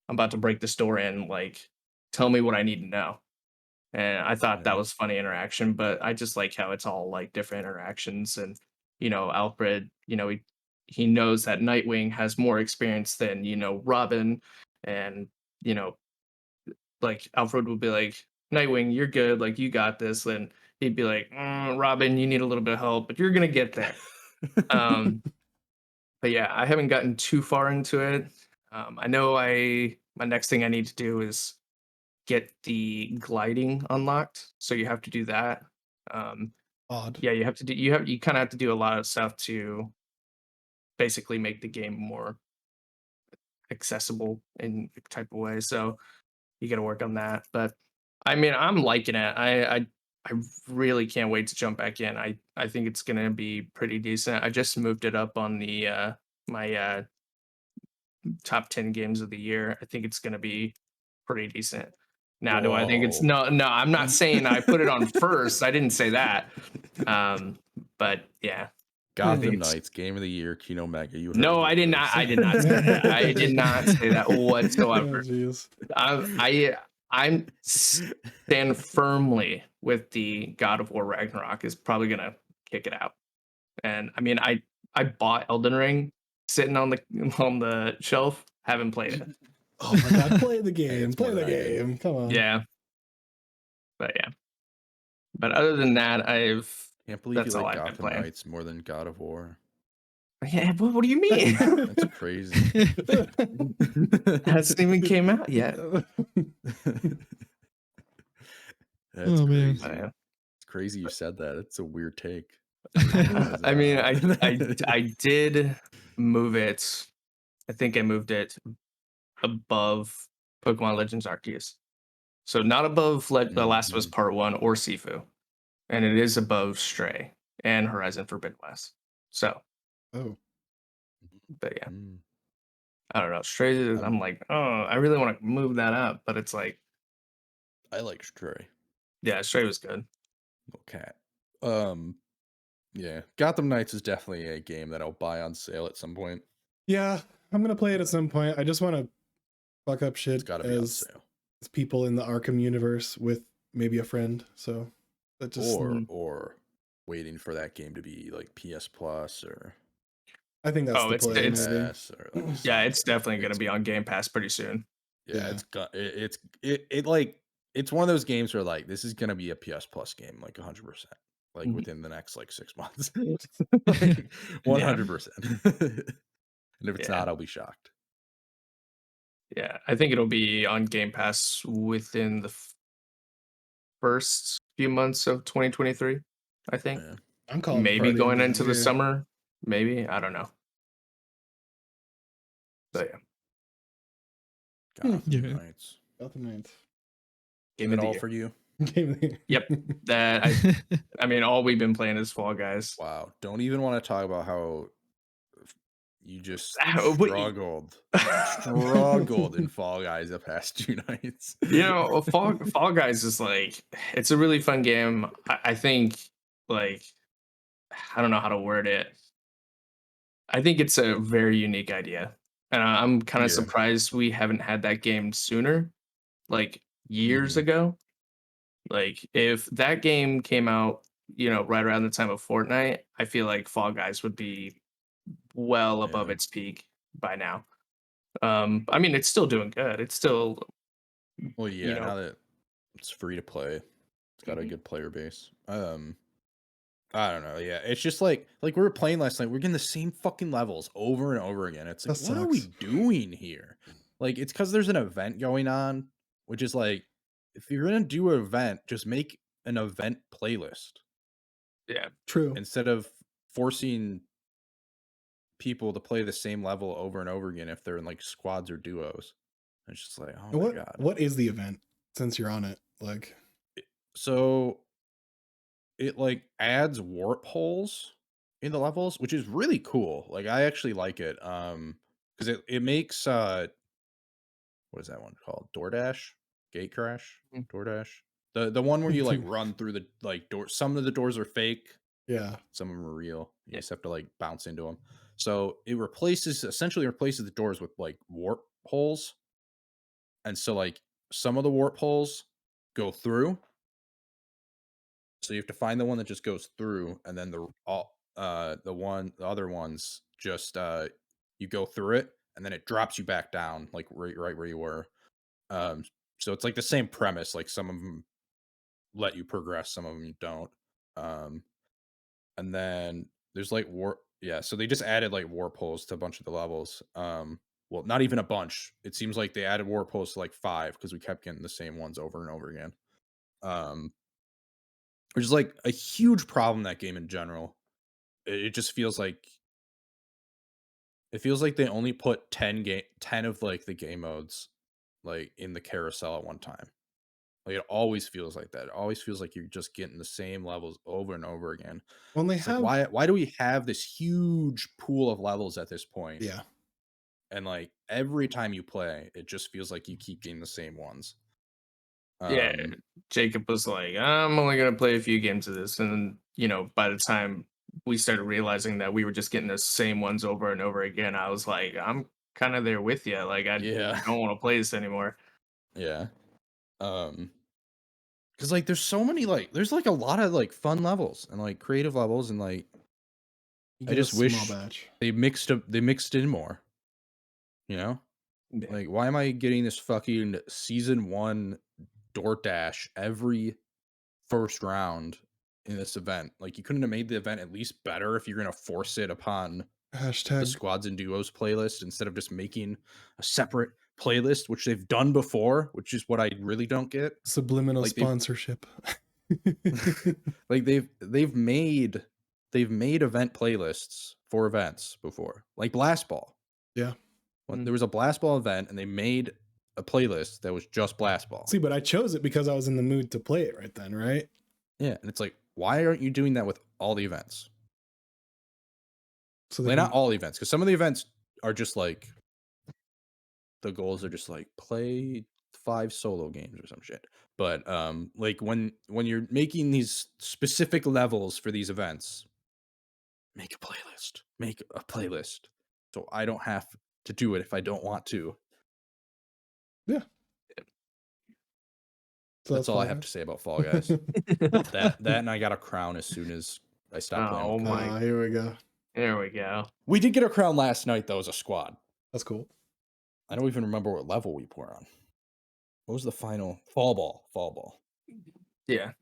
I'm about to break the store in. Like, tell me what I need to know. And I thought that Yeah. was funny interaction, but I just like how it's all like different interactions. And Alfred, he knows that Nightwing has more experience than Robin, and you know like Alfred would be like, Nightwing, you're good, like you got this. Then he'd be like, Robin, you need a little bit of help, but you're gonna get there. But yeah, I haven't gotten too far into it. I know my next thing I need to do is get the gliding unlocked. So you have to do that. Um, Odd. yeah, you kind of have to do a lot of stuff to basically make the game more accessible in a type of way. So you got to work on that. But I mean, I'm liking it. I really can't wait to jump back in. I think it's gonna be pretty decent. I just moved it up on the my top 10 games of the year. I think it's gonna be pretty decent. Now, do I think it's Whoa. no, I'm not saying I put it on first. I didn't say that. Um, but yeah. I think Gotham it's Knights, Game of the Year, Kino Mega. You heard no, it I did not. first. I did not say that. I did not say that Oh, whatsoever. jeez. I'm stand firmly with the God of War Ragnarok is probably gonna kick it out. And I mean, I bought Elden Ring sitting on the shelf, haven't played it. Oh my god, play the game. it's Play more the than I did. game. Come on. Yeah, but yeah. But other than that, Can't believe that's you all like I've been Gotham playing. Knights more than God of War. Yeah, what do you mean? That's crazy. Hasn't even came out yet. That's Oh, man. crazy. Yeah. It's crazy you said that. It's a weird take. I mean, I did move it. I think I moved it above Pokemon Legends Arceus. So not above The Last of Us Mhm. Part 1 or Sifu. And it is above Stray and Horizon Forbidden West. So, Oh. but yeah, Mm. I don't know. Stray is, I'm like, oh, I really want to move that up, but it's like, I like Stray. yeah, Stray was good. Little cat. Yeah. Gotham Knights is definitely a game that I'll buy on sale at some point. Yeah, I'm gonna play it at some point. I just want to fuck up It's shit gotta be on as sale. people in the Arkham universe with maybe a friend. So that just Or waiting for that game to be like PS Plus or I think that's Oh, the it's play. it's Maybe. Pass or like yeah, it's something. definitely going to be on Game Pass pretty soon. Yeah, Yeah. it like it's one of those games where like this is gonna be a PS Plus game, like 100%. Like Mhm. within the next like 6 months. Like 100%. And if it's Yeah. not, I'll be shocked. Yeah, I think it'll be on Game Pass within the first few months of 2023. I think Yeah. I'm calling the maybe party going end of into the year. summer. Maybe I don't know. But yeah, Gotham Yeah. Knights. Gotham Knights. game Is of it the all year. for you? Game of the year. Yep. That I mean, all we've been playing is Fall Guys. Wow. Don't even want to talk about how you just What- struggled in Fall Guys the past 2 nights. You know, Fall Guys is like it's a really fun game. I think like I don't know how to word it. I think it's a very unique idea, and I'm kind of Yeah. surprised we haven't had that game sooner, like years Mhm. ago. Like if that game came out, right around the time of Fortnite, I feel like Fall Guys would be well above Yeah. its peak by now. I mean, it's still doing good. It's still, Well, you yeah, know, now that it's free to play, it's got a Mhm. good player base. I don't know. Yeah, it's just like we were playing last night. We're getting the same fucking levels over and over again. It's like, That what are we sucks. doing here? Like, it's because there's an event going on, which is like, if you're gonna do an event, just make an event playlist yeah, True. instead of forcing people to play the same level over and over again if they're in like squads or duos. It's just like, oh And my god. what is the event since you're on it? Like, So it like adds warp holes in the levels, which is really cool. Like I actually like it. Because it makes what is that one called? DoorDash? Gate Crash? Mhm. DoorDash? The one where you like run through the like door. Some of the doors are fake, yeah. some of them are real. You Yeah. just have to like bounce into them. So it essentially replaces the doors with like warp holes. And so like some of the warp holes go through. So you have to find the one that just goes through, and then the other ones just you go through it, and then it drops you back down, like right where you were. So it's like the same premise. Like some of them let you progress, some of them you don't. Um, and then there's like war. Yeah, so they just added like warp holes to a bunch of the levels. Well, not even a bunch. It seems like they added warp holes to like 5 because we kept getting the same ones over and over again. Which is like a huge problem in that game in general. It just feels like they only put 10 of like the game modes like in the carousel at one time. Like it always feels like that. It always feels like you're just getting the same levels over and over again. Well, they It's have like why do we have this huge pool of levels at this point? yeah. And like every time you play, it just feels like you keep getting the same ones. Yeah, Jacob was like, I'm only gonna play a few games of this, and then, you know, by the time we started realizing that we were just getting the same ones over and over again, I was like, I'm kind of there with you. Like, I Yeah. don't want to play this anymore. Yeah. Because like there's so many like there's like a lot of like fun levels and like creative levels and like You I get a just small wish batch. they mixed in more. You know? Yeah. Like why am I getting this fucking season 1 DoorDash every first round in this event? Like you couldn't have made the event at least better if you're gonna force it upon the Hashtag squads and duos playlist instead of just making a separate playlist, which they've done before, which is what I really don't get. subliminal Like they've sponsorship. like they've made event playlists for events before, like Blast Ball. Yeah. When there was a Blast Ball event and they made a playlist that was just Blast Ball. See, but I chose it because I was in the mood to play it right then, right? Yeah, and it's like, why aren't you doing that with all the events? So Like not all events, because some of the events are just like the goals are just like play 5 solo games or some shit. But like when you're making these specific levels for these events, make a playlist. Make a playlist. So I don't have to do it if I don't want to. yeah. So That's all Fall I have Guys. to say about Fall Guys. that and I got a crown as soon as I stopped playing. Oh with Cody. my! Here we go. There we go. We did get a crown last night though as a squad. That's cool. I don't even remember what level we were on. What was the final? Fall ball. Yeah.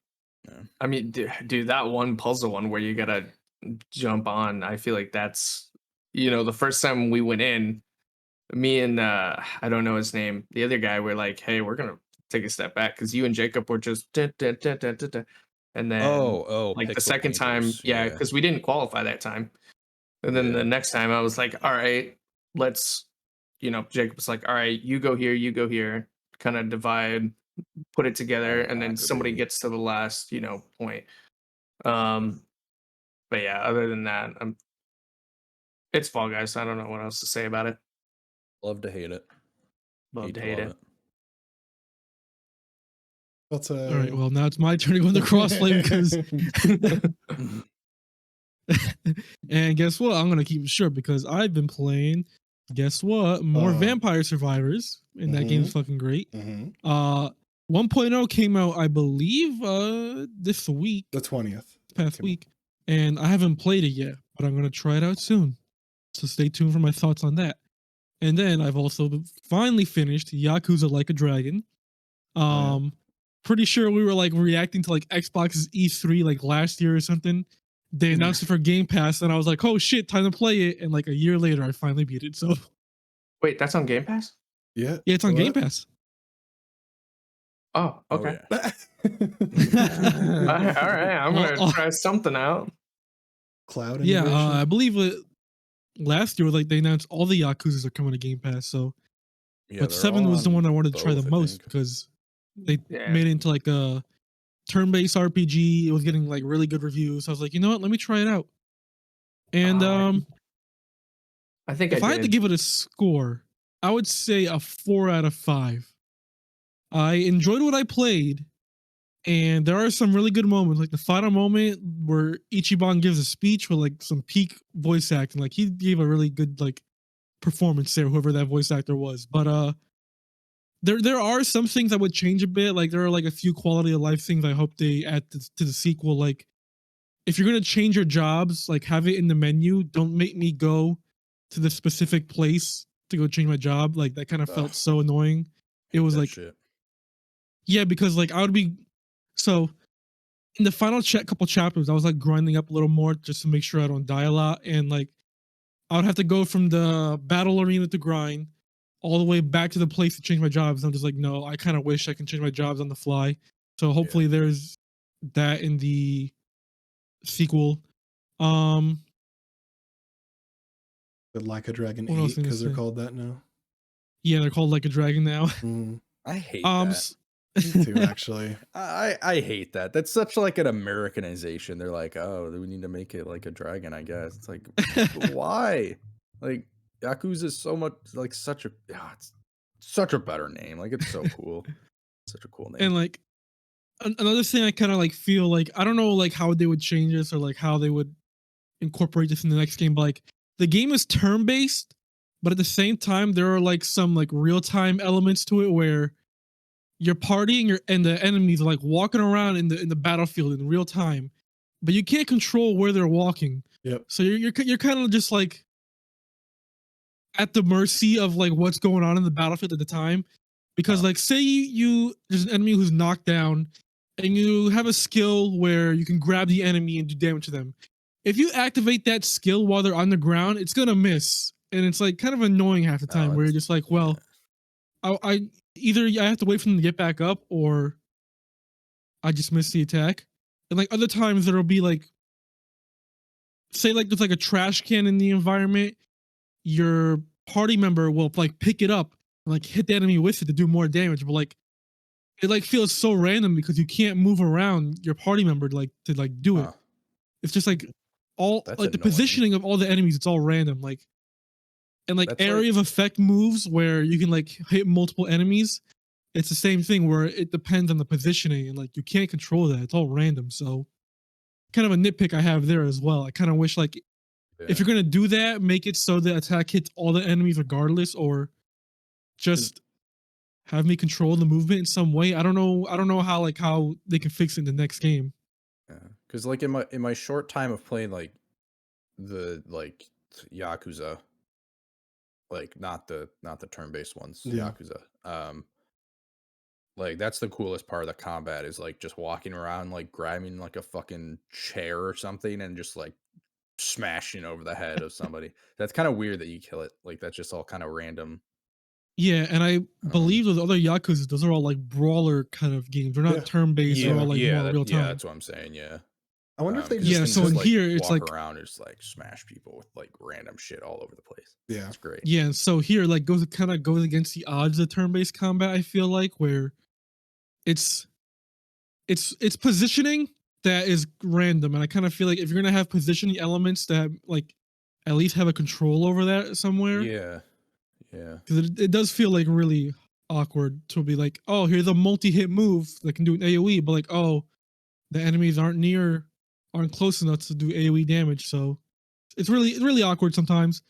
Yeah. I mean, dude, that one puzzle one where you gotta jump on, I feel like that's, you know, the first time we went in, me and I don't know his name, the other guy, were like, hey, we're gonna take a step back because you and Jacob were just da, da, da, da, da, da. And then like the pixel second time, painters. yeah, because we didn't qualify that time. And then Yeah. the next time I was like, all right, let's, you know, Jacob was like, all right, you go here, kind of divide, put it together, and then Conquer, somebody baby. gets to the last, you know, point. But yeah, other than that, it's Fall Guys. I don't know what else to say about it. Love to hate it. Love to hate love it. That's All right, well now it's my turn to go into crossplay because and guess what? I'm gonna keep it short because I've been playing. Guess what? More Vampire Survivors, and that game's fucking great. 1.0 came out, I believe, this week, the 20th. past week, and I haven't played it yet, but I'm gonna try it out soon. So stay tuned for my thoughts on that. And then I've also finally finished Yakuza Like a Dragon. Pretty sure we were like reacting to like Xbox's E3 like last year or something. They announced it for Game Pass, and I was like, "Oh shit, time to play it!" And like a year later, I finally beat it. So Wait, that's on Game Pass? Yeah. yeah, it's on Game Pass. Oh, okay. yeah. All right, I'm gonna try something out. Cloud Yeah, integration. I believe last year like they announced all the Yakuzas are coming to Game Pass. So, Yeah, but they're 7 all was the on one I wanted to try the both, I most think. because they Yeah. made it into like a turn-based RPG. It was getting like really good reviews. I was like, you know what? Let me try it out. And I think if I had to give it a score, I would say a 4 out of 5. I enjoyed what I played, and there are some really good moments, like the final moment where Ichiban gives a speech with like some peak voice acting. Like he gave a really good like performance there, whoever that voice actor was. But there are some things I would change a bit. Like there are like a few quality of life things I hope they add to the sequel. Like if you're gonna change your jobs, like have it in the menu. Don't make me go to the specific place to go change my job. Like that kind of felt so annoing. It was like shit. Yeah, because like I would be so in the final couple chapters, I was like grinding up a little more just to make sure I don't die a lot, and like I would have to go from the battle arena to grind all the way back to the place to change my jobs. I'm just like, no, I kind of wish I can change my jobs on the fly. So hopefully there's that in the sequel. Um, The Like a Dragon what else 8 am I gonna because they're say? called that now. Yeah, they're called Like a Dragon now. Mm, I hate Um, that. s- me too, actually. I hate that. That's such like an Americanization. They're like, oh, we need to make it like a dragon, I guess. It's like, why? Like, Yakuza is so much like such a it's such a better name. Like, it's so cool. Such a cool name. and like another thing I kind of like feel like I don't know like how they would change this or like how they would incorporate this in the next game, but like the game is turn based, but at the same time there are like some like real time elements to it where your party and the enemies are like walking around in the battlefield in real time, but you can't control where they're walking. Yep. So you're kind of just like at the mercy of like what's going on in the battlefield at the time, because like say you there's an enemy who's knocked down, and you have a skill where you can grab the enemy and do damage to them. If you activate that skill while they're on the ground, it's gonna miss, and it's like kind of annoying half the time. Where you're just like, well, I either I have to wait for them to get back up, or I just miss the attack. And like other times there'll be like, say like there's like a trash can in the environment, your party member will like pick it up and like hit the enemy with it to do more damage. But like it like feels so random because you can't move around your party member to like do it. It's just like all That's like the annoying. positioning of all the enemies, it's all random. Like and like That's area of effect moves where you can like hit multiple enemies. It's the same thing where it depends on the positioning and like you can't control that. It's all random. So kind of a nitpick I have there as well. I kind of wish like if you're gonna do that, make it so the attack hits all the enemies regardless, or just have me control the movement in some way. I don't know how like how they can fix it in the next game. Because like in my short time of playing like the like Yakuza, like not the turn-based ones, Yeah. Yakuza. Like that's the coolest part of the combat is like just walking around like grabbing like a fucking chair or something and just like smashing over the head of somebody. That's kind of weird that you kill it. Like that's just all kind of random. Yeah, and I believe those other Yakuza, those are all like brawler kind of games. They're not Yeah. turn-based. They're all like more real time. Yeah, that's what I'm saying. Yeah. I wonder if they 'cause just you so can in like, here, it's walk like around and just like smash people with like random shit all over the place. Yeah. It's great. yeah, so here like goes against the odds of turn-based combat. I feel like where it's positioning that is random, and I kind of feel like if you're gonna have positioning elements that like at least have a control over that somewhere, Yeah. Yeah. because it does feel like really awkward to be like, oh, here's a multi-hit move that can do an AOE, but like, oh, the enemies aren't close enough to do AOE damage, so it's really awkward sometimes.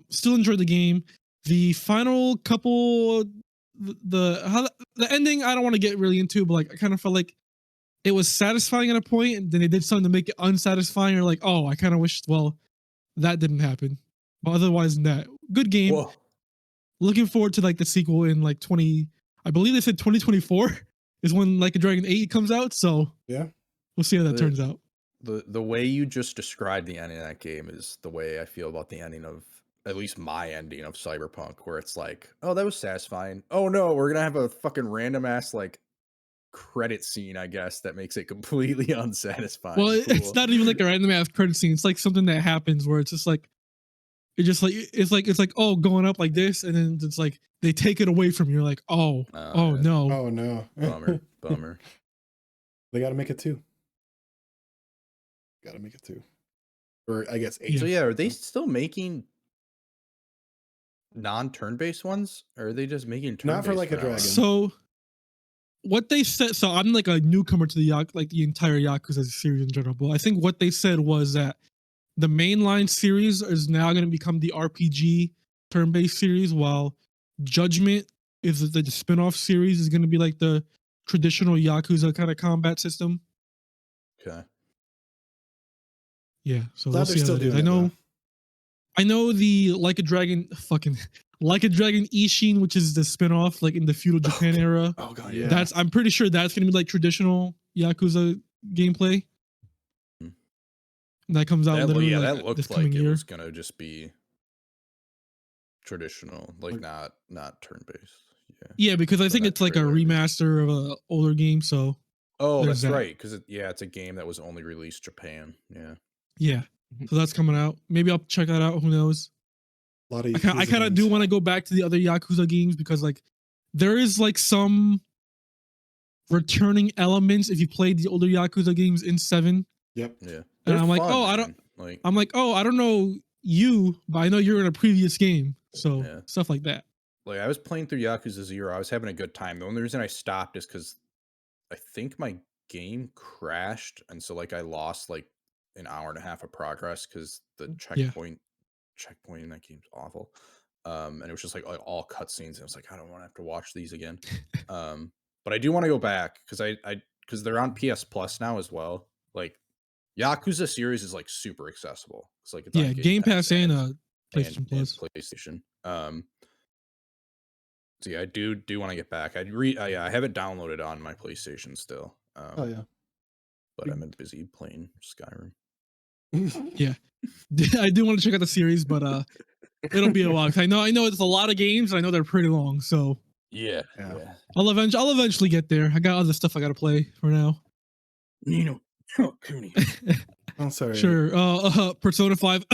Still enjoyed the game. The final couple, the ending, I don't want to get really into, but like I kind of felt like it was satisfying at a point, and then they did something to make it unsatisfying. You're like, oh, I kind of wish, well, that didn't happen. But otherwise than that, good game. Whoa. Looking forward to like the sequel in like I believe they said 2024 is when like a Dragon 8 comes out. So Yeah. we'll see how that turns out. The way you just described the ending of that game is the way I feel about the ending of at least my ending of Cyberpunk, where it's like, oh, that was satisfying. Oh no, we're gonna have a fucking random ass like credit scene, I guess, that makes it completely unsatisfying. Well, it's not even like a random ass credit scene. It's like something that happens where it's just like it's like oh, going up like this, and then it's like they take it away from you. You're like, oh yeah. no. Oh no. Bummer. They got to make it 2. Got to make it 2. Or I guess 8. So yeah, are they still making non-turn based ones, or are they just making turn Not for Like a Dragon. So what they said, so I'm like a newcomer to the entire Yakuza series in general, but I think what they said was that the mainline series is now going to become the RPG turn-based series, while Judgment is the spin-off series is going to be like the traditional Yakuza kind of combat system. Okay. Yeah, so Glad we'll they're see how still that is. doing it, though. I know the Like a Dragon fucking Like a Dragon Ishin, which is the spinoff, like in the feudal Japan era. Oh god, Yeah. yeah. I'm pretty sure that's gonna be like traditional Yakuza gameplay. Hmm. That comes out literally yeah, like that looked this like coming it year. was gonna just be traditional, like not turn based. Yeah. Yeah, because I From think that it's like a trailer, at least. remaster of a older game. So Oh, There's that's that. right. Because it's a game that was only released Japan. Yeah. yeah, so that's coming out. Maybe I'll check that out. Who knows? A lot of I kind of do want to go back to the other Yakuza games because like there is like some returning elements if you played the older Yakuza games in 7. Yep. Yeah. And They're I'm like, fun, oh, man. Like, I don't know you, but I know you're in a previous game. So Yeah. stuff like that. like I was playing through Yakuza 0. I was having a good time. The only reason I stopped is because I think my game crashed, and so like I lost like an hour and a half of progress because the Yeah. checkpoint in that game's awful. And it was just like all cutscenes, and I was like, I don't want to have to watch these again. But I do want to go back because they're on PS Plus now as well. Like Yakuza series is like super accessible. It's like it's Yeah, on Game Pass and PlayStation and Plus. PlayStation. So yeah, I do want to get back. I have it downloaded on my PlayStation still. Oh yeah. But I'm busy playing Skyrim. I do want to check out the series, but it'll be a while. 'Cause I know it's a lot of games, and I know they're pretty long. So Yeah. I'll eventually get there. I got other stuff I got to play for now. Nino Cooney. I'm sorry. Sure. Persona 5,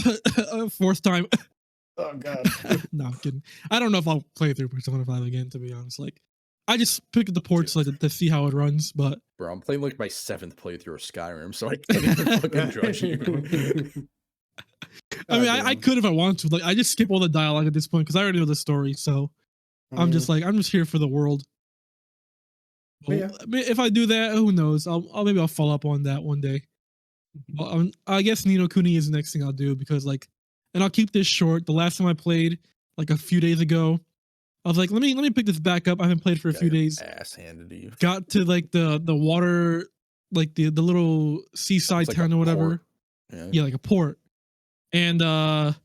fourth time. Oh god. No, I'm kidding. I don't know if I'll play through Persona 5 again, to be honest. Like, I just picked the ports like to see how it runs, but Bro, I'm playing like my 7th playthrough of Skyrim, so I can't even fucking judge you. I mean, I could if I want to. Like, I just skip all the dialogue at this point because I already know the story. So I'm just here for the world. Yeah. I mean, if I do that, who knows? Maybe I'll follow up on that one day. Well, I guess Nino Kuni is the next thing I'll do because and I'll keep this short. The last time I played, like a few days ago, I was like, let me pick this back up. I haven't played for a few days. Ass handed to you. Got to like the water, like the little seaside Like town a or whatever. port. Yeah, like a port. And had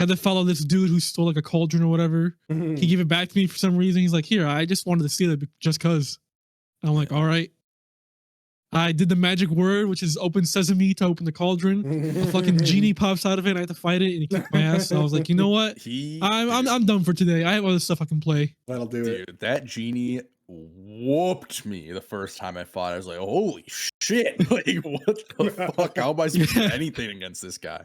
to follow this dude who stole like a cauldron or whatever. He gave it back to me for some reason. He's like, here, I just wanted to steal it just cause. And I'm like, all right. I did the magic word, which is open sesame to open the cauldron. A fucking genie pops out of it. And I have to fight it, and he kicked my ass. So I was like, you know what? I'm done for today. I have other stuff I can play. That'll do it. Dude, that genie whooped me the first time I fought. I was like, holy shit. Like, what the fuck? How am I supposed to do anything against this guy?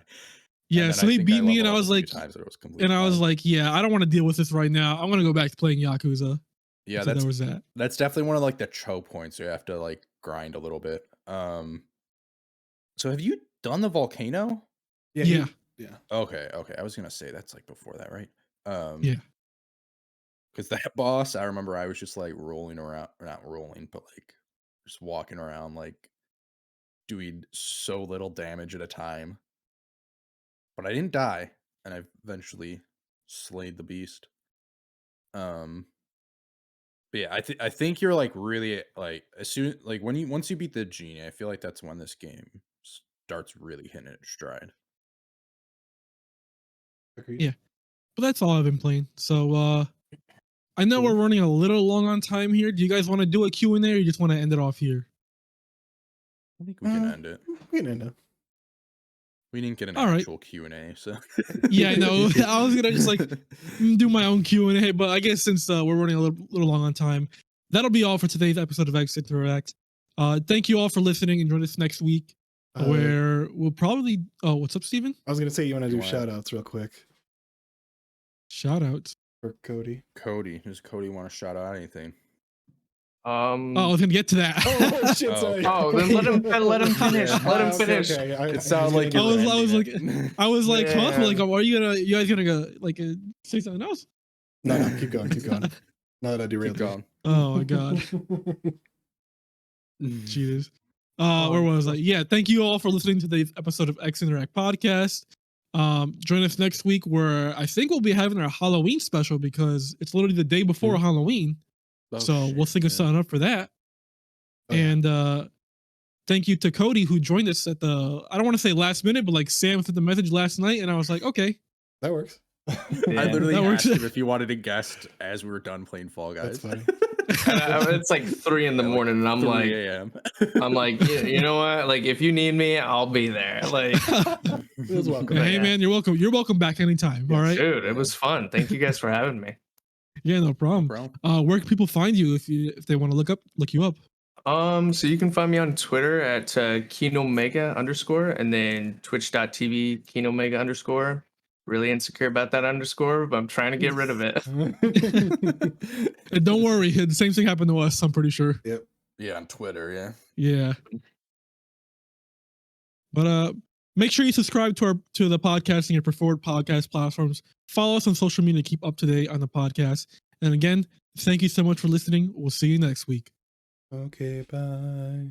Yeah, so he beat me, and I was like, yeah, I don't want to deal with this right now. I'm gonna go back to playing Yakuza. Yeah, so there was that. That's definitely one of like the choke points. You have to like grind a little bit. So have you done the volcano? Yeah. Okay. I was gonna say that's like before that, right? Yeah. Because that boss, I remember I was just like rolling around, or not rolling, but like just walking around, like doing so little damage at a time. But I didn't die, and I eventually slayed the beast. But yeah, I think you're like really like once you beat the genie, I feel like that's when this game starts really hitting its stride. Agreed. Yeah. But that's all I've been playing. So I know we're running a little long on time here. Do you guys want to do a Q&A, or you just want to end it off here? I think we can end it. We can end it. We didn't get an All right. actual Q&A, so Yeah, I know. I was gonna just like do my own Q&A, but I guess since we're running a little long on time, that'll be all for today's episode of X Interact. Thank you all for listening, and join us next week, where we'll probably. Oh, what's up, Steven? I was gonna say you want to do shout outs real quick Shout outs for Cody. Does Cody want to shout out anything? I was gonna get to that. Oh shit! Sorry. Oh, then let him finish. Let him finish. Okay. It sounds like I was like, huh? Yeah. Like, are you guys gonna go like say something else? No, keep going. Now that I derailed. Keep going. Oh my god, Jesus. Where was I? Yeah, thank you all for listening to today's episode of X Interact Podcast. Join us next week, where I think we'll be having our Halloween special because it's literally the day before Halloween. Oh, so we'll think of something up for that. Oh, yeah. And thank you to Cody, who joined us at I don't want to say last minute, but like Sam sent the message last night, and I was like, okay, That works. Yeah. I literally That works. asked him if he wanted to guest as we were done playing Fall Guys. That's funny. It's like 3 in the At, like, morning, and 3 a.m. I'm like, you know what? Like, if you need me, I'll be there. Like, It was welcome. Hey Yeah. man, you're welcome. You're welcome back anytime. All right. dude, it was fun. Thank you guys for having me. Yeah, no problem. Bro. Where can people find you if they want to look you up? So you can find me on Twitter at @KinoMega_, and then twitch.tv KinoMega_. Really insecure about that underscore, but I'm trying to get rid of it. And don't worry, the same thing happened to us. I'm pretty sure. Yeah, on Twitter, yeah. Yeah. But make sure you subscribe to the podcast in your preferred podcast platforms. Follow us on social media to keep up to date on the podcast. And again, thank you so much for listening. We'll see you next week. Okay, bye.